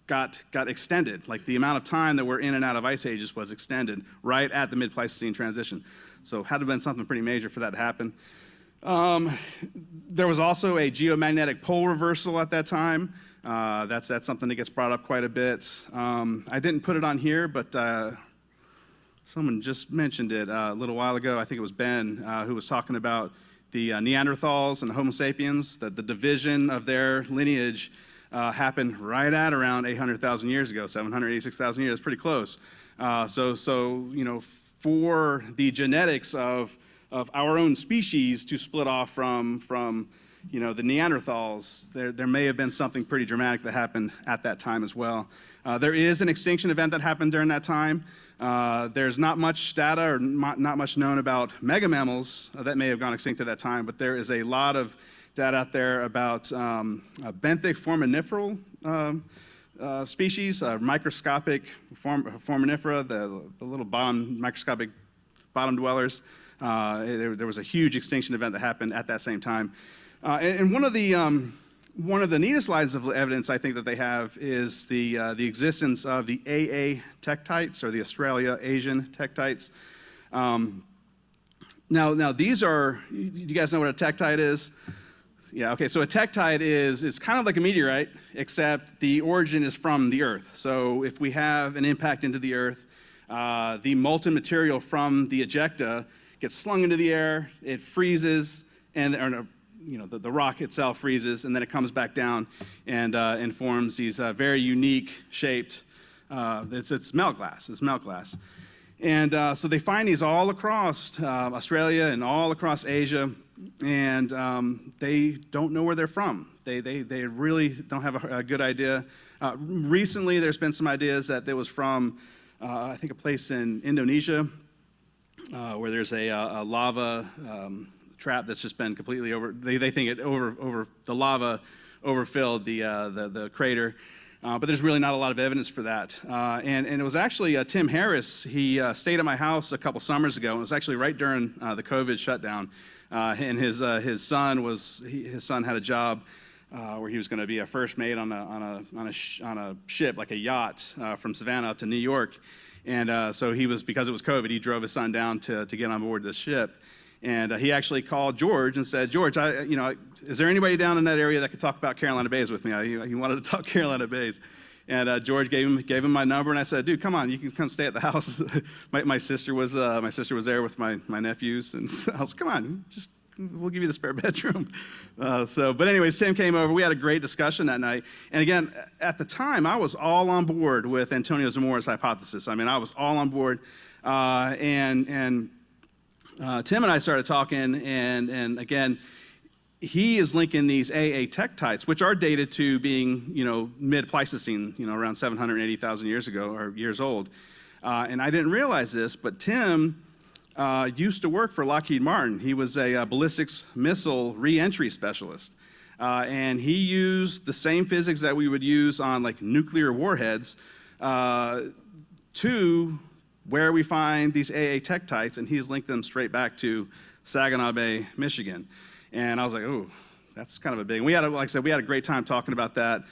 got extended. Like the amount of time that we're in and out of ice ages was extended right at the mid-Pleistocene transition. So it had to have been something pretty major for that to happen. There was also a geomagnetic pole reversal at that time. That's something that gets brought up quite a bit. I didn't put it on here, but someone just mentioned it a little while ago. I think it was Ben who was talking about the Neanderthals and the Homo sapiens, that the division of their lineage happened right at around 800,000 years ago, 786,000 years, pretty close. So for the genetics of our own species to split off from the Neanderthals, there may have been something pretty dramatic that happened at that time as well. There is an extinction event that happened during that time. There's not much data or not much known about megamammals that may have gone extinct at that time, but there is a lot of data out there about benthic foraminiferal species, microscopic foraminifera, the little microscopic bottom dwellers. There was a huge extinction event that happened at that same time. And one of the neatest lines of evidence I think that they have is the existence of the AA tektites, or the Australia-Asian tektites. Now these are, you guys know what a tektite is? Yeah, okay, so a tektite is kind of like a meteorite, except the origin is from the Earth. So if we have an impact into the Earth, the molten material from the ejecta gets slung into the air, it freezes, the rock itself freezes, and then it comes back down and forms these very unique shaped, it's melt glass. And so they find these all across Australia and all across Asia, and they don't know where they're from. They really don't have a good idea. Recently, there's been some ideas that it was from, I think, a place in Indonesia, where there's a lava trap that's just been completely they think it the lava overfilled the crater. But there's really not a lot of evidence for that. And it was actually Tim Harris. He stayed at my house a couple summers ago. And it was actually right during the COVID shutdown. And his son had a job where he was going to be a first mate on a ship, like a yacht, from Savannah up to New York. And so he was, because it was COVID, he drove his son down to get on board the ship. And he actually called George and said, George, is there anybody down in that area that could talk about Carolina Bays with me? He wanted to talk Carolina Bays. And George gave him my number, and I said, dude, come on, you can come stay at the house. my sister was there with my nephews, and so I was, come on, we'll give you the spare bedroom. But anyways, Tim came over. We had a great discussion that night. And again, at the time, I was all on board with Antonio Zamora's hypothesis. I mean, I was all on board. And Tim and I started talking, and again, he is linking these AA tektites, which are dated to being, mid-Pleistocene, around 780,000 years ago, or years old. And I didn't realize this, but Tim used to work for Lockheed Martin. He was a ballistics missile re-entry specialist. And he used the same physics that we would use on like nuclear warheads to where we find these AA tektites, and he's linked them straight back to Saginaw Bay, Michigan. And I was like, oh, that's kind of a big. We had a great time talking about that.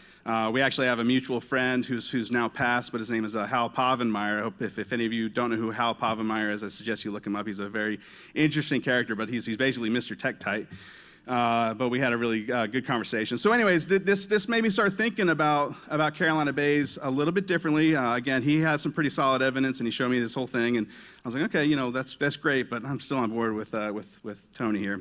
We actually have a mutual friend who's now passed, but his name is Hal Pavenmeyer. I hope if any of you don't know who Hal Pavenmeyer is, I suggest you look him up. He's a very interesting character, but he's basically Mr. Tektite. But we had a really good conversation. So anyways, this made me start thinking about Carolina Bays a little bit differently. Again, he has some pretty solid evidence, and he showed me this whole thing, and I was like, okay, that's great, but I'm still on board with Tony here.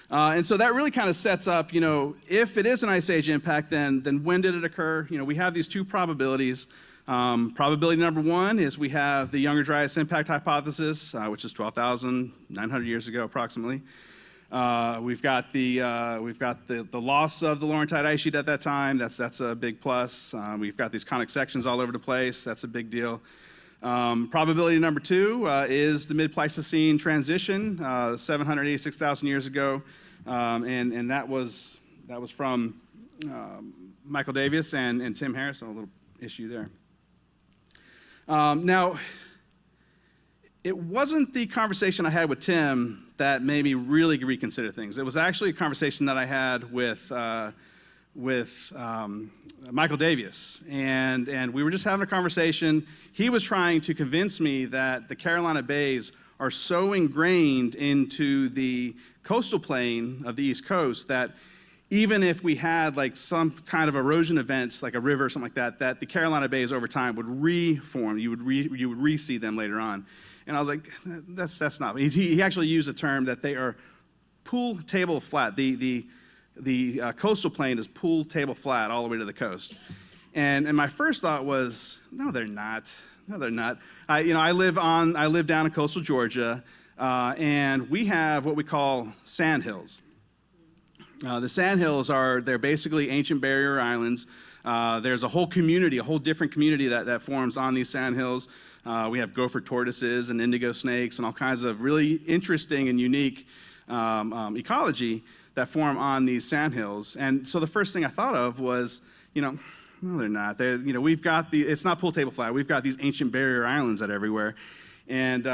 And so that really kind of sets up, if it is an ice age impact, then when did it occur? We have these two probabilities. Probability number one is we have the Younger Dryas impact hypothesis, which is 12,900 years ago approximately. We've got the loss of the Laurentide ice sheet at that time. That's a big plus. We've got these conic sections all over the place. That's a big deal. Probability number two is the mid-Pleistocene transition, 786,000 years ago, and that was from Michael Davis and Tim Harris. A little issue there. Now, it wasn't the conversation I had with Tim that made me really reconsider things. It was actually a conversation that I had with Michael Davis, and we were just having a conversation. He was trying to convince me that the Carolina Bays are so ingrained into the coastal plain of the East Coast that even if we had like some kind of erosion events, like a river or something like that, that the Carolina Bays over time would reform. You would re-see them later on. And I was like, that's not. He actually used a term that they are pool table flat. The coastal plain is pool table flat all the way to the coast. And my first thought was, no, they're not. No, they're not. I live down in coastal Georgia, and we have what we call sandhills. The sandhills they're basically ancient barrier islands. There's a whole community, a whole different community that forms on these sandhills. We have gopher tortoises and indigo snakes and all kinds of really interesting and unique ecology that form on these sandhills. And so the first thing I thought of was, no, they're not. We've got it's not pool table flat. We've got these ancient barrier islands that are everywhere. And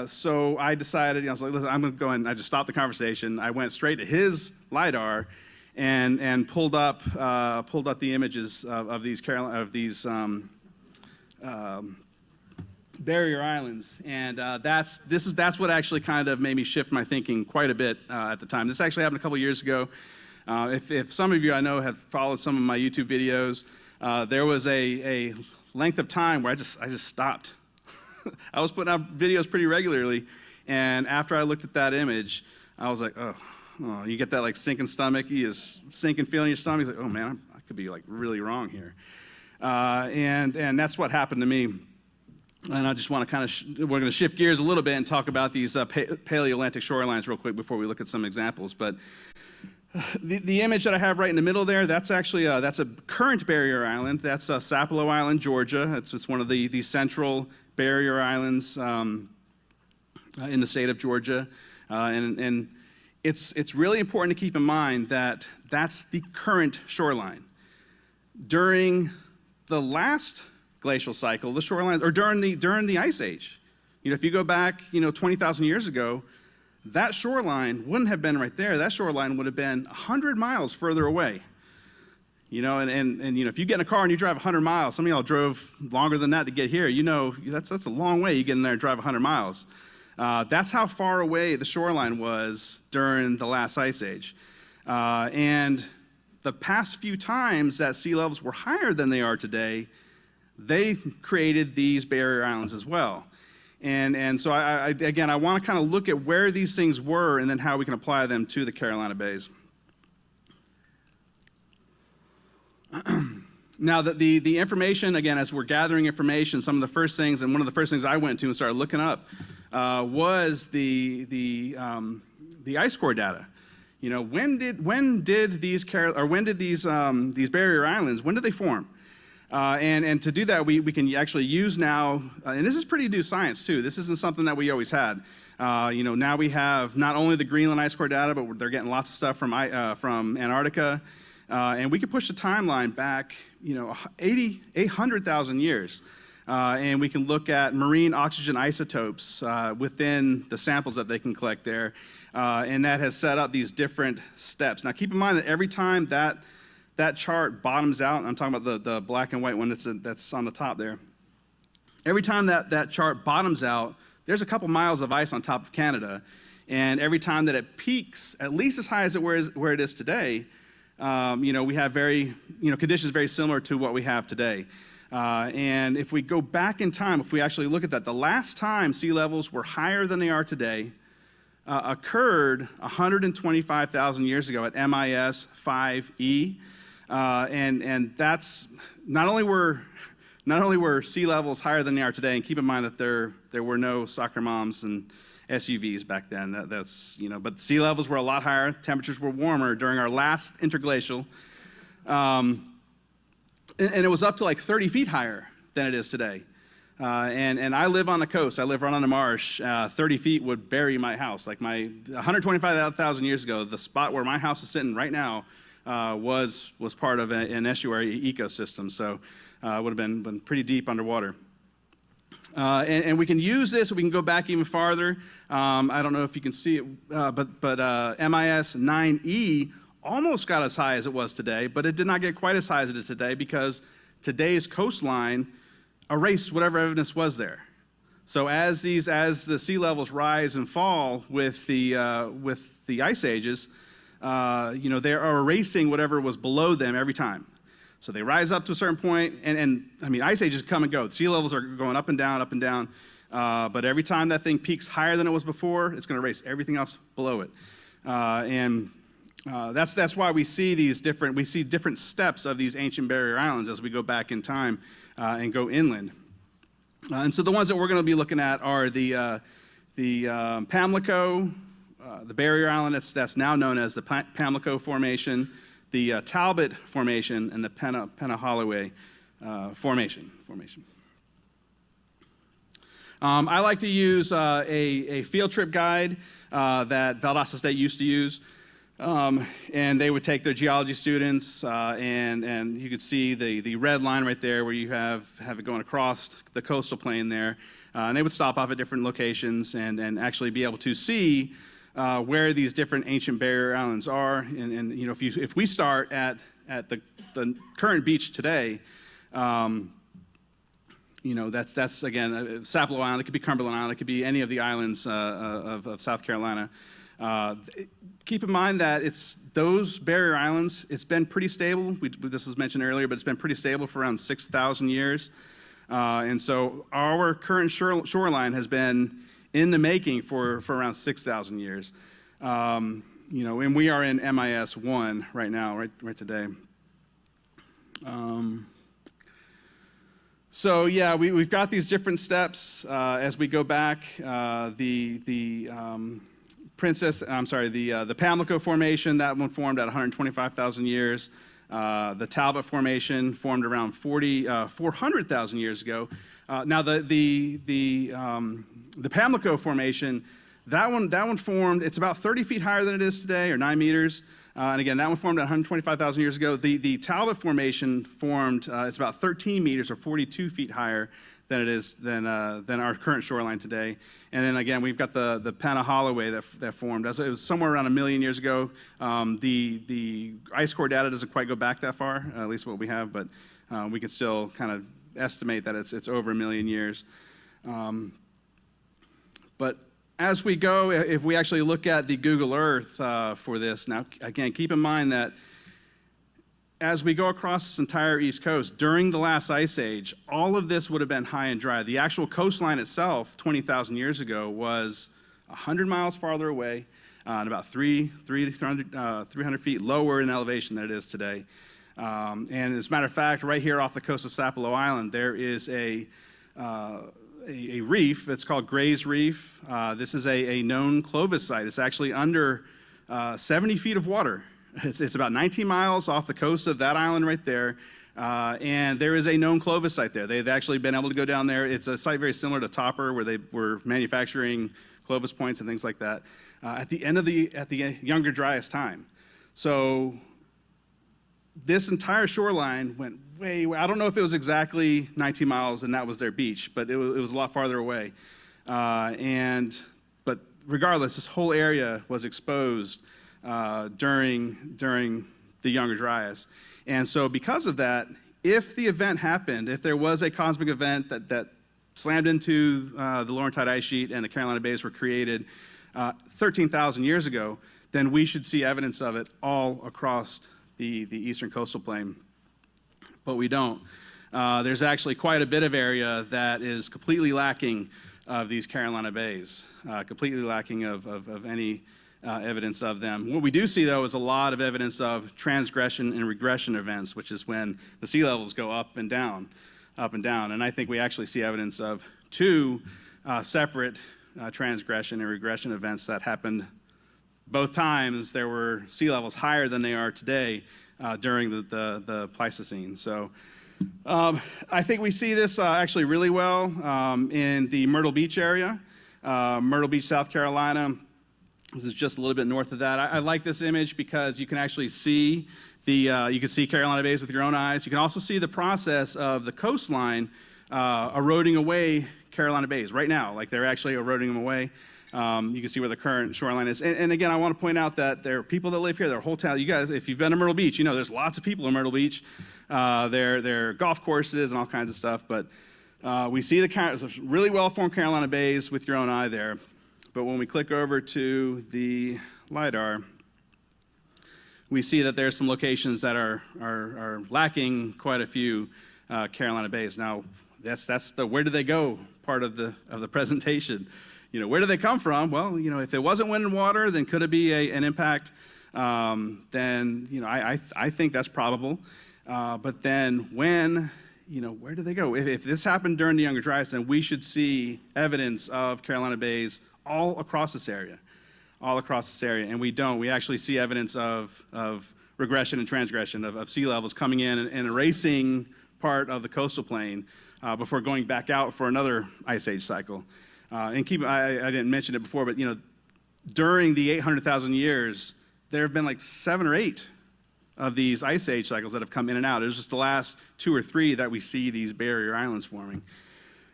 so I decided, I was like, listen, I'm going to go and I just stopped the conversation. I went straight to his LiDAR and pulled up the images of these barrier islands, and that's what actually kind of made me shift my thinking quite a bit at the time. This actually happened a couple years ago. If some of you I know have followed some of my YouTube videos, there was a length of time where I just stopped. I was putting out videos pretty regularly, and after I looked at that image, I was like, oh, you get that like sinking stomach, you just sinking feeling in your stomach. He's like, oh man, I could be like really wrong here, and that's what happened to me. And I just want to we're going to shift gears a little bit and talk about these Paleoatlantic shorelines real quick before we look at some examples. But the image that I have right in the middle there, that's actually that's a current barrier island. That's Sapelo Island, Georgia. It's one of the central barrier islands in the state of Georgia. And it's really important to keep in mind that that's the current shoreline. During the last glacial cycle, the shorelines, or during the ice age, if you go back 20,000 years ago, that shoreline wouldn't have been right there. That shoreline would have been 100 miles further away. You know, and you know, if you get in a car and you drive 100 miles, some of y'all drove longer than that to get here. You know, that's a long way. You get in there and drive 100 miles. That's how far away the shoreline was during the last ice age. And the past few times that sea levels were higher than they are today, they created these barrier islands as well. And so I want to kind of look at where these things were and then how we can apply them to the Carolina Bays. Now, the information, again, as we're gathering information, some of the first things, and one of the first things I went to and started looking up was the ice core data. You know, when did these barrier islands, when did they form? And to do that, we can actually use now, and this is pretty new science too. This isn't something that we always had. You know, now we have not only the Greenland ice core data, but they're getting lots of stuff from Antarctica. And we could push the timeline back, you know, 800,000 years. And we can look at marine oxygen isotopes within the samples that they can collect there. And that has set up these different steps. Now, keep in mind that every time that chart bottoms out, I'm talking about the black and white one that's on the top there. Every time that chart bottoms out, there's a couple miles of ice on top of Canada. And every time that it peaks, at least as high as where it is today, you know, we have conditions very similar to what we have today. And if we go back in time, if we actually look at that, the last time sea levels were higher than they are today occurred 125,000 years ago at MIS 5E. And that's not only were sea levels higher than they are today, and keep in mind that there were no soccer moms and SUVs back then. That's you know, but sea levels were a lot higher. Temperatures were warmer during our last interglacial, and it was up to like 30 feet higher than it is today. And I live on the coast. I live right on the marsh. 30 feet would bury my house. Like 125,000 years ago, the spot where my house is sitting right now was part of an estuary ecosystem. So it would have been pretty deep underwater. And we can use this, we can go back even farther. I don't know if you can see it, but MIS 9E almost got as high as it was today, but it did not get quite as high as it is today because today's coastline erased whatever evidence was there. So as the sea levels rise and fall with the ice ages, you know, they are erasing whatever was below them every time. So they rise up to a certain point, and I mean, ice ages come and go. Sea levels are going up and down, but every time that thing peaks higher than it was before, it's going to erase everything else below it. That's why we see different steps of these ancient barrier islands as we go back in time and go inland. And so the ones that we're going to be looking at are the Pamlico, the barrier island that's now known as the Pamlico Formation, the Talbot Formation, and the Pena-Holloway Formation. I like to use a field trip guide that Valdosta State used to use. And they would take their geology students, and you could see the red line right there where you have it going across the coastal plain there. And they would stop off at different locations and actually be able to see where these different ancient barrier islands are. And you know, if we start at the current beach today, you know, that's again Sapelo Island. It could be Cumberland Island. It could be any of the islands of South Carolina. Keep in mind that those barrier islands. It's been pretty stable. This was mentioned earlier, but it's been pretty stable for around 6,000 years. And so our current shoreline has been in the making for around 6,000 years. You know, and we are in MIS 1 right now, right today. So yeah, we've got these different steps as we go back. The Pamlico Formation, that one formed at 125,000 years. The Talbot Formation formed around 400,000 years ago. Now the Pamlico Formation, that one formed. It's about 30 feet higher than it is today, or 9 meters. And again, that one formed 125,000 years ago. The Talbot Formation formed, it's about 13 meters or 42 feet higher than it is than our current shoreline today. And then again, we've got the Holloway that formed. It was somewhere around 1 million years ago. The ice core data doesn't quite go back that far, at least what we have, but we can still kind of estimate that it's over 1 million years. But as we go, if we actually look at the Google Earth for this, now again, keep in mind that as we go across this entire East Coast, during the last ice age, all of this would have been high and dry. The actual coastline itself, 20,000 years ago, was 100 miles farther away and about 300 feet lower in elevation than it is today. And as a matter of fact, right here off the coast of Sapelo Island, there is a reef. It's called Gray's Reef. This is a known Clovis site. It's actually under 70 feet of water. It's about 19 miles off the coast of that island right there, and there is a known Clovis site there. They've actually been able to go down there. It's a site very similar to Topper, where they were manufacturing Clovis points and things like that at the younger, driest time. So this entire shoreline went way. I don't know if it was exactly 19 miles and that was their beach, but it was a lot farther away. But regardless, this whole area was exposed during the younger Dryas. And so because of that, if the event happened, if there was a cosmic event that slammed into the Laurentide ice sheet and the Carolina Bays were created 13,000 years ago, then we should see evidence of it all across the eastern coastal plain. But we don't. There's actually quite a bit of area that is completely lacking of these Carolina Bays, completely lacking of any evidence of them. What we do see, though, is a lot of evidence of transgression and regression events, which is when the sea levels go up and down, up and down. And I think we actually see evidence of two separate transgression and regression events that happened both times. There were sea levels higher than they are today during the Pleistocene. So I think we see this actually really well in the Myrtle Beach area, Myrtle Beach, South Carolina. This is just a little bit north of that. I like this image because you can actually see you can see Carolina Bays with your own eyes. You can also see the process of the coastline eroding away Carolina Bays right now, like they're actually eroding them away. You can see where the current shoreline is. And again, I want to point out that there are people that live here. There are whole town. You guys, if you've been to Myrtle Beach, you know there's lots of people in Myrtle Beach. There are golf courses and all kinds of stuff. But we see the really well-formed Carolina Bays with your own eye there. But when we click over to the LiDAR, we see that there's some locations that are lacking quite a few Carolina Bays. Now, that's the where do they go part of the presentation. You know, where do they come from? Well, you know, if it wasn't wind and water, then could it be an impact? Then, you know, I think that's probable. But then when, you know, where do they go? If this happened during the Younger Dryas, then we should see evidence of Carolina Bays all across this area, and we don't. We actually see evidence of regression and transgression, of sea levels coming in and erasing part of the coastal plain before going back out for another ice age cycle. I didn't mention it before, but you know, during the 800,000 years, there have been like 7 or 8 of these ice age cycles that have come in and out. It was just the last 2 or 3 that we see these barrier islands forming.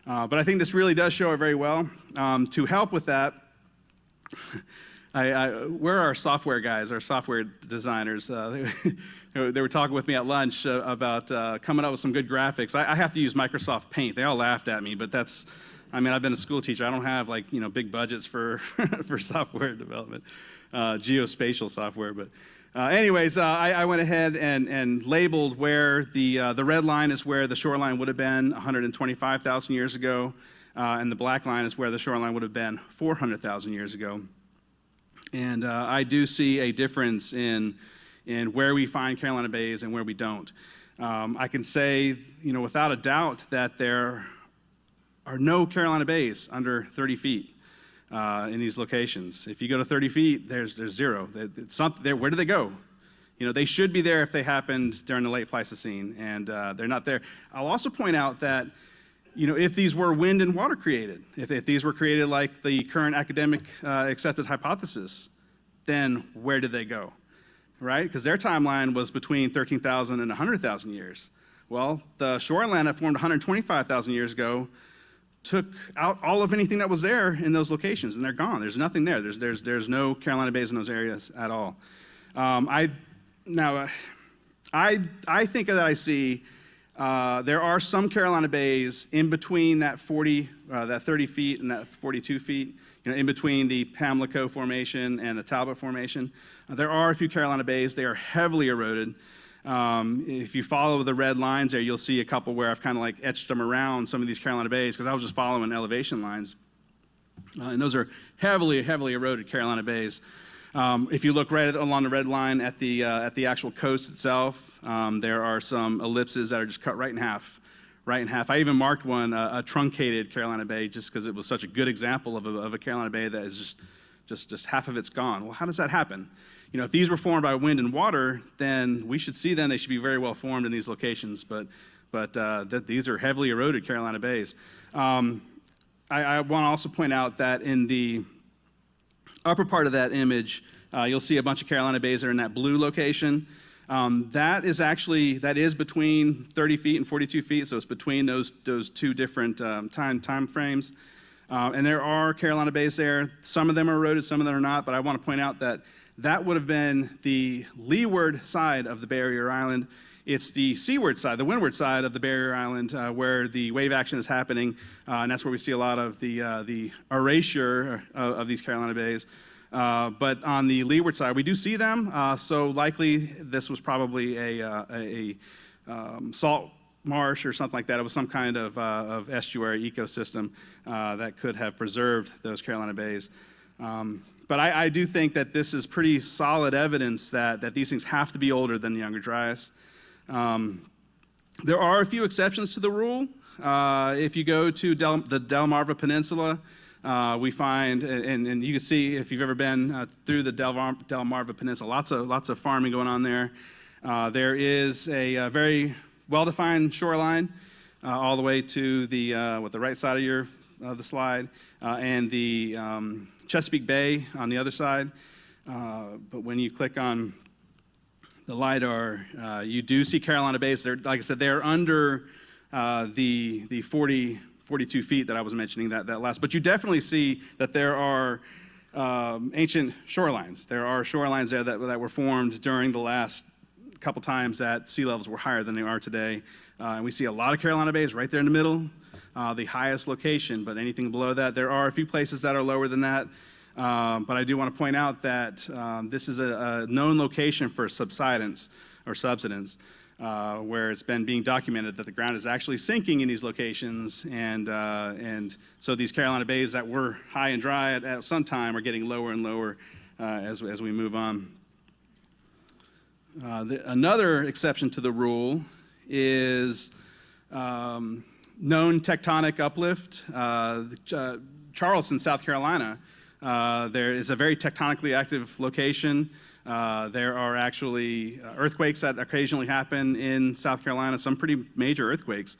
But I think this really does show it very well. To help with that, we're our software guys, our software designers. They were talking with me at lunch about coming up with some good graphics. I have to use Microsoft Paint. They all laughed at me, but I've been a school teacher. I don't have big budgets for for software development, geospatial software. But anyways, I went ahead and labeled where the red line is where the shoreline would have been 125,000 years ago, and the black line is where the shoreline would have been 400,000 years ago. And I do see a difference in where we find Carolina Bays and where we don't. I can say, without a doubt that there are no Carolina Bays under 30 feet in these locations. If you go to 30 feet, there's zero. Where do they go? They should be there if they happened during the late Pleistocene, and they're not there. I'll also point out that, if these were wind and water created, if these were created like the current academic accepted hypothesis, then where did they go? right? Because their timeline was between 13,000 and 100,000 years. Well, the shoreline that formed 125,000 years ago took out all of anything that was there in those locations, and they're gone. There's nothing there. There's no Carolina bays in those areas at all. I think that I see there are some Carolina bays in between that 30 feet and that 42 feet, in between the Pamlico Formation and the Talbot Formation. There are a few Carolina bays. They are heavily eroded. If you follow the red lines there, you'll see a couple where I've kind of like etched them around some of these Carolina bays because I was just following elevation lines. And those are heavily eroded Carolina bays. If you look right along the red line at the actual coast itself, there are some ellipses that are just cut right in half. I even marked one, a truncated Carolina bay, just because it was such a good example of a Carolina bay that is just half of it's gone. Well, how does that happen? If these were formed by wind and water, then we should see them. They should be very well formed in these locations, but these are heavily eroded Carolina bays. I want to also point out that in the upper part of that image, you'll see a bunch of Carolina bays that are in that blue location. That is between 30 feet and 42 feet, so it's between those two different time frames. And there are Carolina bays there. Some of them are eroded, some of them are not, but I want to point out that would have been the leeward side of the barrier island. It's the seaward side, the windward side of the barrier island where the wave action is happening, and that's where we see a lot of the erasure of these Carolina bays. But on the leeward side, we do see them, so likely this was probably a salt marsh or something like that. It was some kind of estuary ecosystem that could have preserved those Carolina bays. But I do think that this is pretty solid evidence that these things have to be older than the Younger Dryas. There are a few exceptions to the rule. If you go to the Delmarva Peninsula, we find, and you can see if you've ever been through the Delmarva Peninsula, lots of farming going on there. There is a very well-defined shoreline all the way to the right side of the slide, and the Chesapeake Bay on the other side. But when you click on the LiDAR, you do see Carolina bays. They're, like I said, they're under the 42 feet that I was mentioning that last. But you definitely see that there are ancient shorelines. There are shorelines there that were formed during the last couple times that sea levels were higher than they are today. And we see a lot of Carolina bays right there in the middle, the highest location, but anything below that. There are a few places that are lower than that. But I do want to point out that this is a known location for subsidence or subsidence, where it's been being documented that the ground is actually sinking in these locations, and so these Carolina bays that were high and dry at some time are getting lower and lower as we move on. Another exception to the rule is known tectonic uplift. Charleston, South Carolina, there is a very tectonically active location. There are actually earthquakes that occasionally happen in South Carolina, some pretty major earthquakes.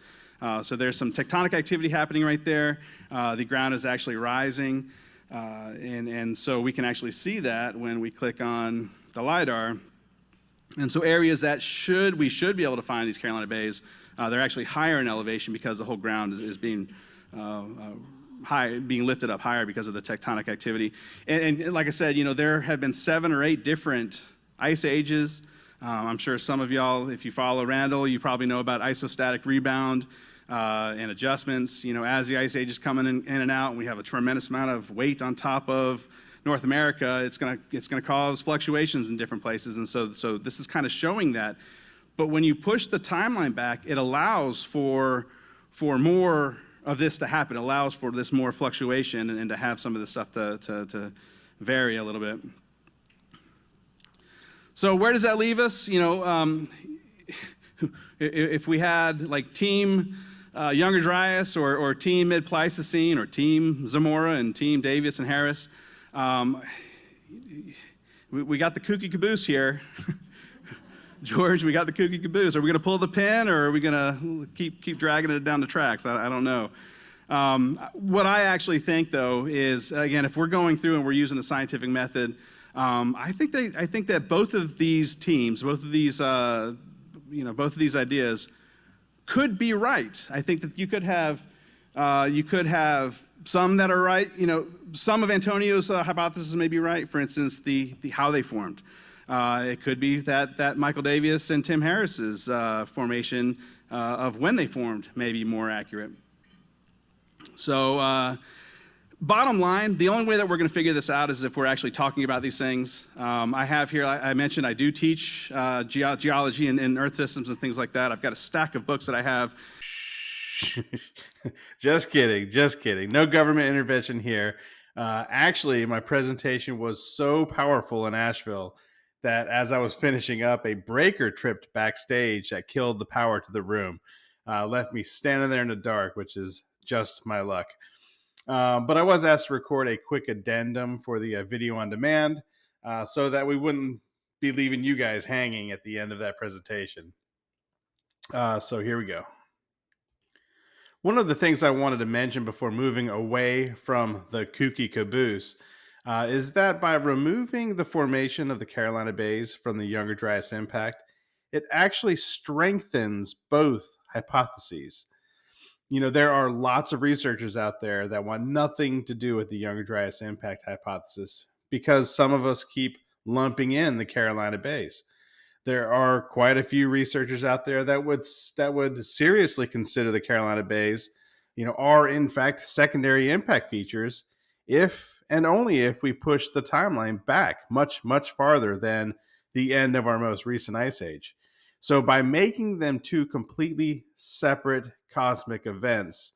So there's some tectonic activity happening right there. The ground is actually rising, and so we can actually see that when we click on the LiDAR. And so areas that we should be able to find these Carolina bays, they're actually higher in elevation because the whole ground is being being lifted up higher because of the tectonic activity. And like I said, there have been 7 or 8 different ice ages. I'm sure some of y'all, if you follow Randall, you probably know about isostatic rebound and adjustments. As the ice age is coming in and out, and we have a tremendous amount of weight on top of North America, it's gonna cause fluctuations in different places. And so this is kind of showing that. But when you push the timeline back, it allows for more of this to happen. It allows for this more fluctuation and to have some of this stuff to vary a little bit. So where does that leave us? If we had like Team Younger Dryas or Team Mid-Pleistocene or Team Zamora and Team Davis and Harris, we got the kooky caboose here. George, we got the kooky caboose. Are we going to pull the pin, or are we going to keep dragging it down the tracks? I don't know. What I actually think, though, is, again, if we're going through and we're using the scientific method, I think that both of these teams, both of these ideas could be right. I think that you could have some that are right. Some of Antonio's hypotheses may be right. For instance, the how they formed. It could be that Michael Davis and Tim Harris's formation of when they formed may be more accurate. So, bottom line, the only way that we're going to figure this out is if we're actually talking about these things. I have here, I mentioned I do teach geology and earth systems and things like that. I've got a stack of books that I have. Just kidding. No government intervention here. Actually, my presentation was so powerful in Asheville that as I was finishing up, a breaker tripped backstage that killed the power to the room. Left me standing there in the dark, which is just my luck. But I was asked to record a quick addendum for the video on demand so that we wouldn't be leaving you guys hanging at the end of that presentation. So here we go. One of the things I wanted to mention before moving away from the kooky caboose is that by removing the formation of the Carolina Bays from the Younger Dryas impact, it actually strengthens both hypotheses. There are lots of researchers out there that want nothing to do with the Younger Dryas impact hypothesis because some of us keep lumping in the Carolina Bays. There are quite a few researchers out there that would seriously consider the Carolina Bays, are in fact secondary impact features if and only if we push the timeline back much, much farther than the end of our most recent ice age. So by making them two completely separate cosmic events,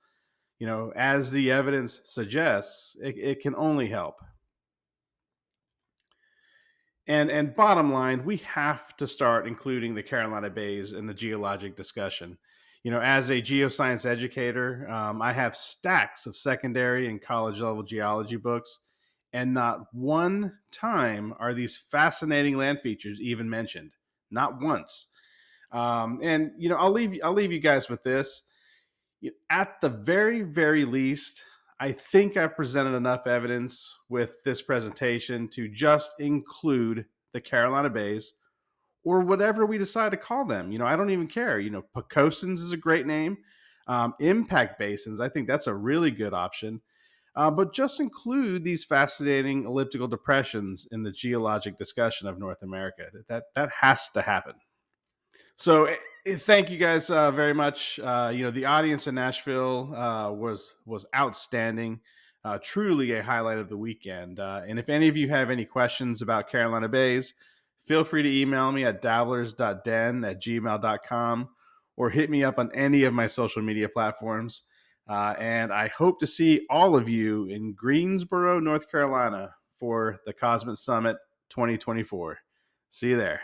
as the evidence suggests, it can only help. And bottom line, we have to start including the Carolina Bays in the geologic discussion. As a geoscience educator, I have stacks of secondary and college level geology books, and not one time are these fascinating land features even mentioned. Not once. And I'll leave you guys with this. At the very, very least, I think I've presented enough evidence with this presentation to just include the Carolina Bays or whatever we decide to call them. I don't even care. Pocosins is a great name. Impact basins, I think that's a really good option. But just include these fascinating elliptical depressions in the geologic discussion of North America. That has to happen. So thank you guys very much. The audience in Nashville was outstanding. Truly a highlight of the weekend. And if any of you have any questions about Carolina Bays, feel free to email me at dabblers.den@gmail.com or hit me up on any of my social media platforms. And I hope to see all of you in Greensboro, North Carolina for the Cosmet Summit 2024. See you there.